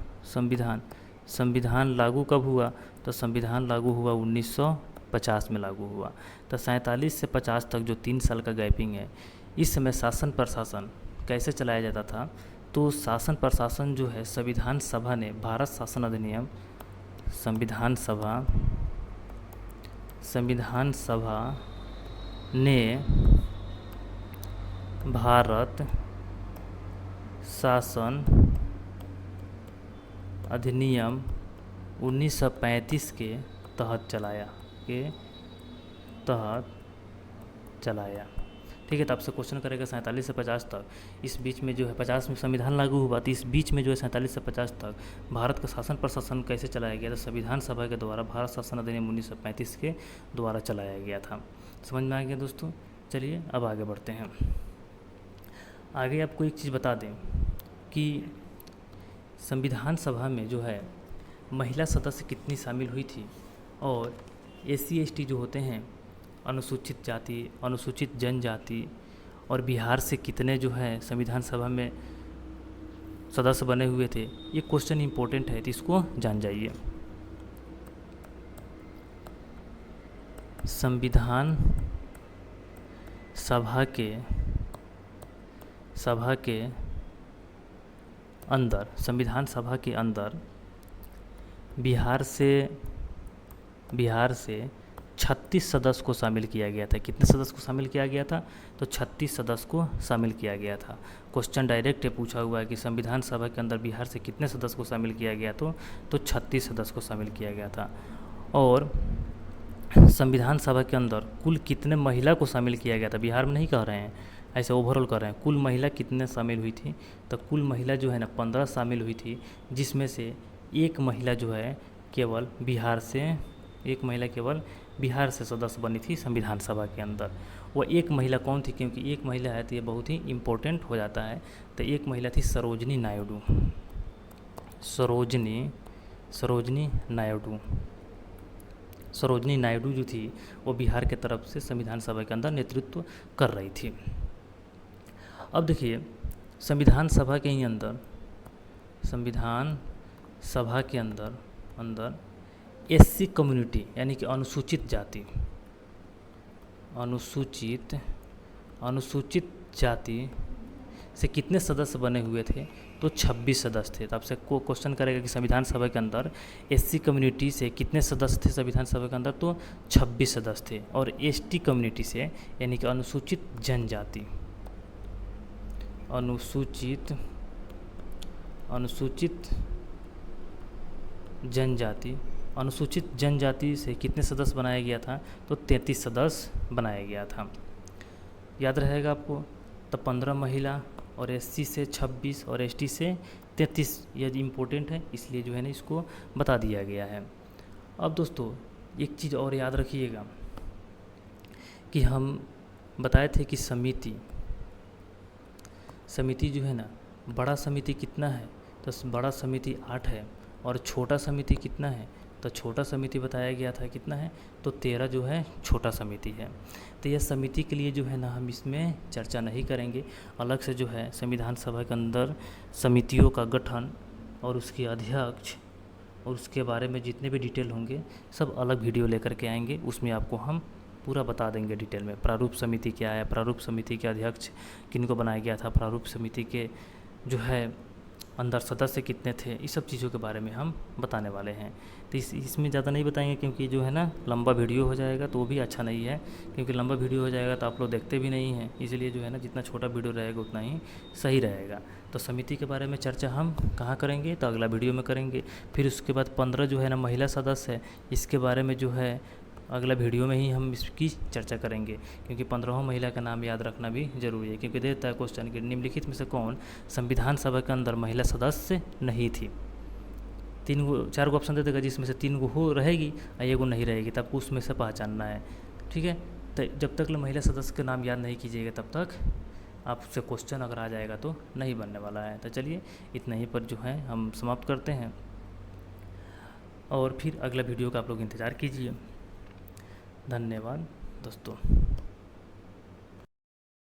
संविधान लागू कब हुआ? तो संविधान लागू हुआ 1950 में लागू हुआ। तो 47 से 50 तक जो 3 साल का गैपिंग है, इस समय शासन प्रशासन कैसे चलाया जाता था? तो शासन प्रशासन जो है संविधान सभा ने भारत शासन अधिनियम संविधान सभा ने भारत शासन अधिनियम 1935 के तहत चलाया। ठीक है, तो आपसे क्वेश्चन करेगा 47 से 50 तक, इस बीच में जो है 50 में संविधान लागू हुआ, तो इस बीच में जो है 47 से 50 तक भारत का शासन प्रशासन कैसे चलाया गया? तो संविधान सभा के द्वारा भारत शासन अधिनियम 1935 के द्वारा चलाया गया था। समझ में आ गया दोस्तों? चलिए अब आगे बढ़ते हैं। आगे आपको एक चीज़ बता दें कि संविधान सभा में जो है महिला सदस्य कितनी शामिल हुई थी, और SC ST जो होते हैं अनुसूचित जाति, अनुसूचित जनजाति, और बिहार से कितने जो है संविधान सभा में सदस्य बने हुए थे। ये क्वेश्चन इम्पोर्टेंट है, तो इसको जान जाइए। संविधान सभा के संविधान सभा के अंदर बिहार से 36 सदस्य को शामिल किया गया था। कितने सदस्य को शामिल किया गया था? तो 36 सदस्य को शामिल किया गया था। क्वेश्चन डायरेक्ट पूछा हुआ है कि संविधान सभा के अंदर बिहार से कितने सदस्य को शामिल किया गया? तो 36 सदस्य को शामिल किया गया था। और संविधान सभा के अंदर कुल कितने महिला को शामिल किया गया था? बिहार में नहीं कह रहे हैं, ऐसे ओवरऑल कर रहे हैं। कुल महिला कितने शामिल हुई थी? तो कुल महिला जो है ना 15 शामिल हुई थी, जिसमें से एक महिला केवल बिहार से सदस्य बनी थी संविधान सभा के अंदर। वो एक महिला कौन थी, क्योंकि एक महिला है तो ये बहुत ही इम्पोर्टेंट हो जाता है। तो एक महिला थी सरोजनी नायडू। सरोजनी नायडू जो थी वो बिहार के तरफ से संविधान सभा के अंदर नेतृत्व कर रही थी। अब देखिए संविधान सभा के अंदर एससी कम्युनिटी यानी कि अनुसूचित जाति से कितने सदस्य बने हुए थे, तो 26 सदस्य थे। तो आपसे क्वेश्चन करेगा कि संविधान सभा के अंदर एससी कम्युनिटी से कितने सदस्य थे संविधान सभा के अंदर, तो 26 सदस्य थे। और एसटी कम्युनिटी से यानी कि अनुसूचित जनजाति से कितने सदस्य बनाया गया था, तो 33 सदस्य बनाया गया था। याद रहेगा आपको। तो 15 महिला और एससी से 26 और एसटी से 33, यह इम्पोर्टेंट है इसलिए जो है ना इसको बता दिया गया है। अब दोस्तों एक चीज़ और याद रखिएगा कि हम बताए थे कि समिति जो है ना, बड़ा समिति कितना है, तो बड़ा समिति 8 है। और छोटा समिति कितना है, तो छोटा समिति बताया गया था कितना है, तो 13 जो है छोटा समिति है। तो यह समिति के लिए जो है ना हम इसमें चर्चा नहीं करेंगे। अलग से जो है संविधान सभा के अंदर समितियों का गठन और उसके अध्यक्ष और उसके बारे में जितने भी डिटेल होंगे सब अलग वीडियो लेकर के आएंगे। उसमें आपको हम पूरा बता देंगे डिटेल में। प्रारूप समिति क्या है, प्रारूप समिति के अध्यक्ष किनको बनाया गया था, प्रारूप समिति के जो है अंदर सदस्य कितने थे, इस सब चीज़ों के बारे में हम बताने वाले हैं। तो इसमें ज़्यादा नहीं बताएंगे क्योंकि जो है ना लंबा वीडियो हो जाएगा तो वो भी अच्छा नहीं है, क्योंकि लंबा वीडियो हो जाएगा तो आप लोग देखते भी नहीं हैं। इसलिए जो है ना जितना छोटा वीडियो रहेगा उतना ही सही रहेगा। तो समिति के बारे में चर्चा हम कहाँ करेंगे, तो अगला वीडियो में करेंगे। फिर उसके बाद 15 जो है ना महिला सदस्य है, इसके बारे में जो है अगला वीडियो में ही हम इसकी चर्चा करेंगे, क्योंकि 15 महिला का नाम याद रखना भी जरूरी है। क्योंकि देता है क्वेश्चन कि निम्नलिखित में से कौन संविधान सभा के अंदर महिला सदस्य नहीं थी। 4 गो ऑप्शन दे देगा जिसमें से 3 गो हो रहेगी और 1 गो नहीं रहेगी, तब उसमें से पहचानना है। ठीक है। तो जब तक महिला सदस्य का नाम याद नहीं कीजिएगा तब तक आपसे क्वेश्चन अगर आ जाएगा तो नहीं बनने वाला है। तो चलिए इतना ही पर जो है हम समाप्त करते हैं और फिर अगला वीडियो का आप लोग इंतज़ार कीजिए। धन्यवाद दोस्तों।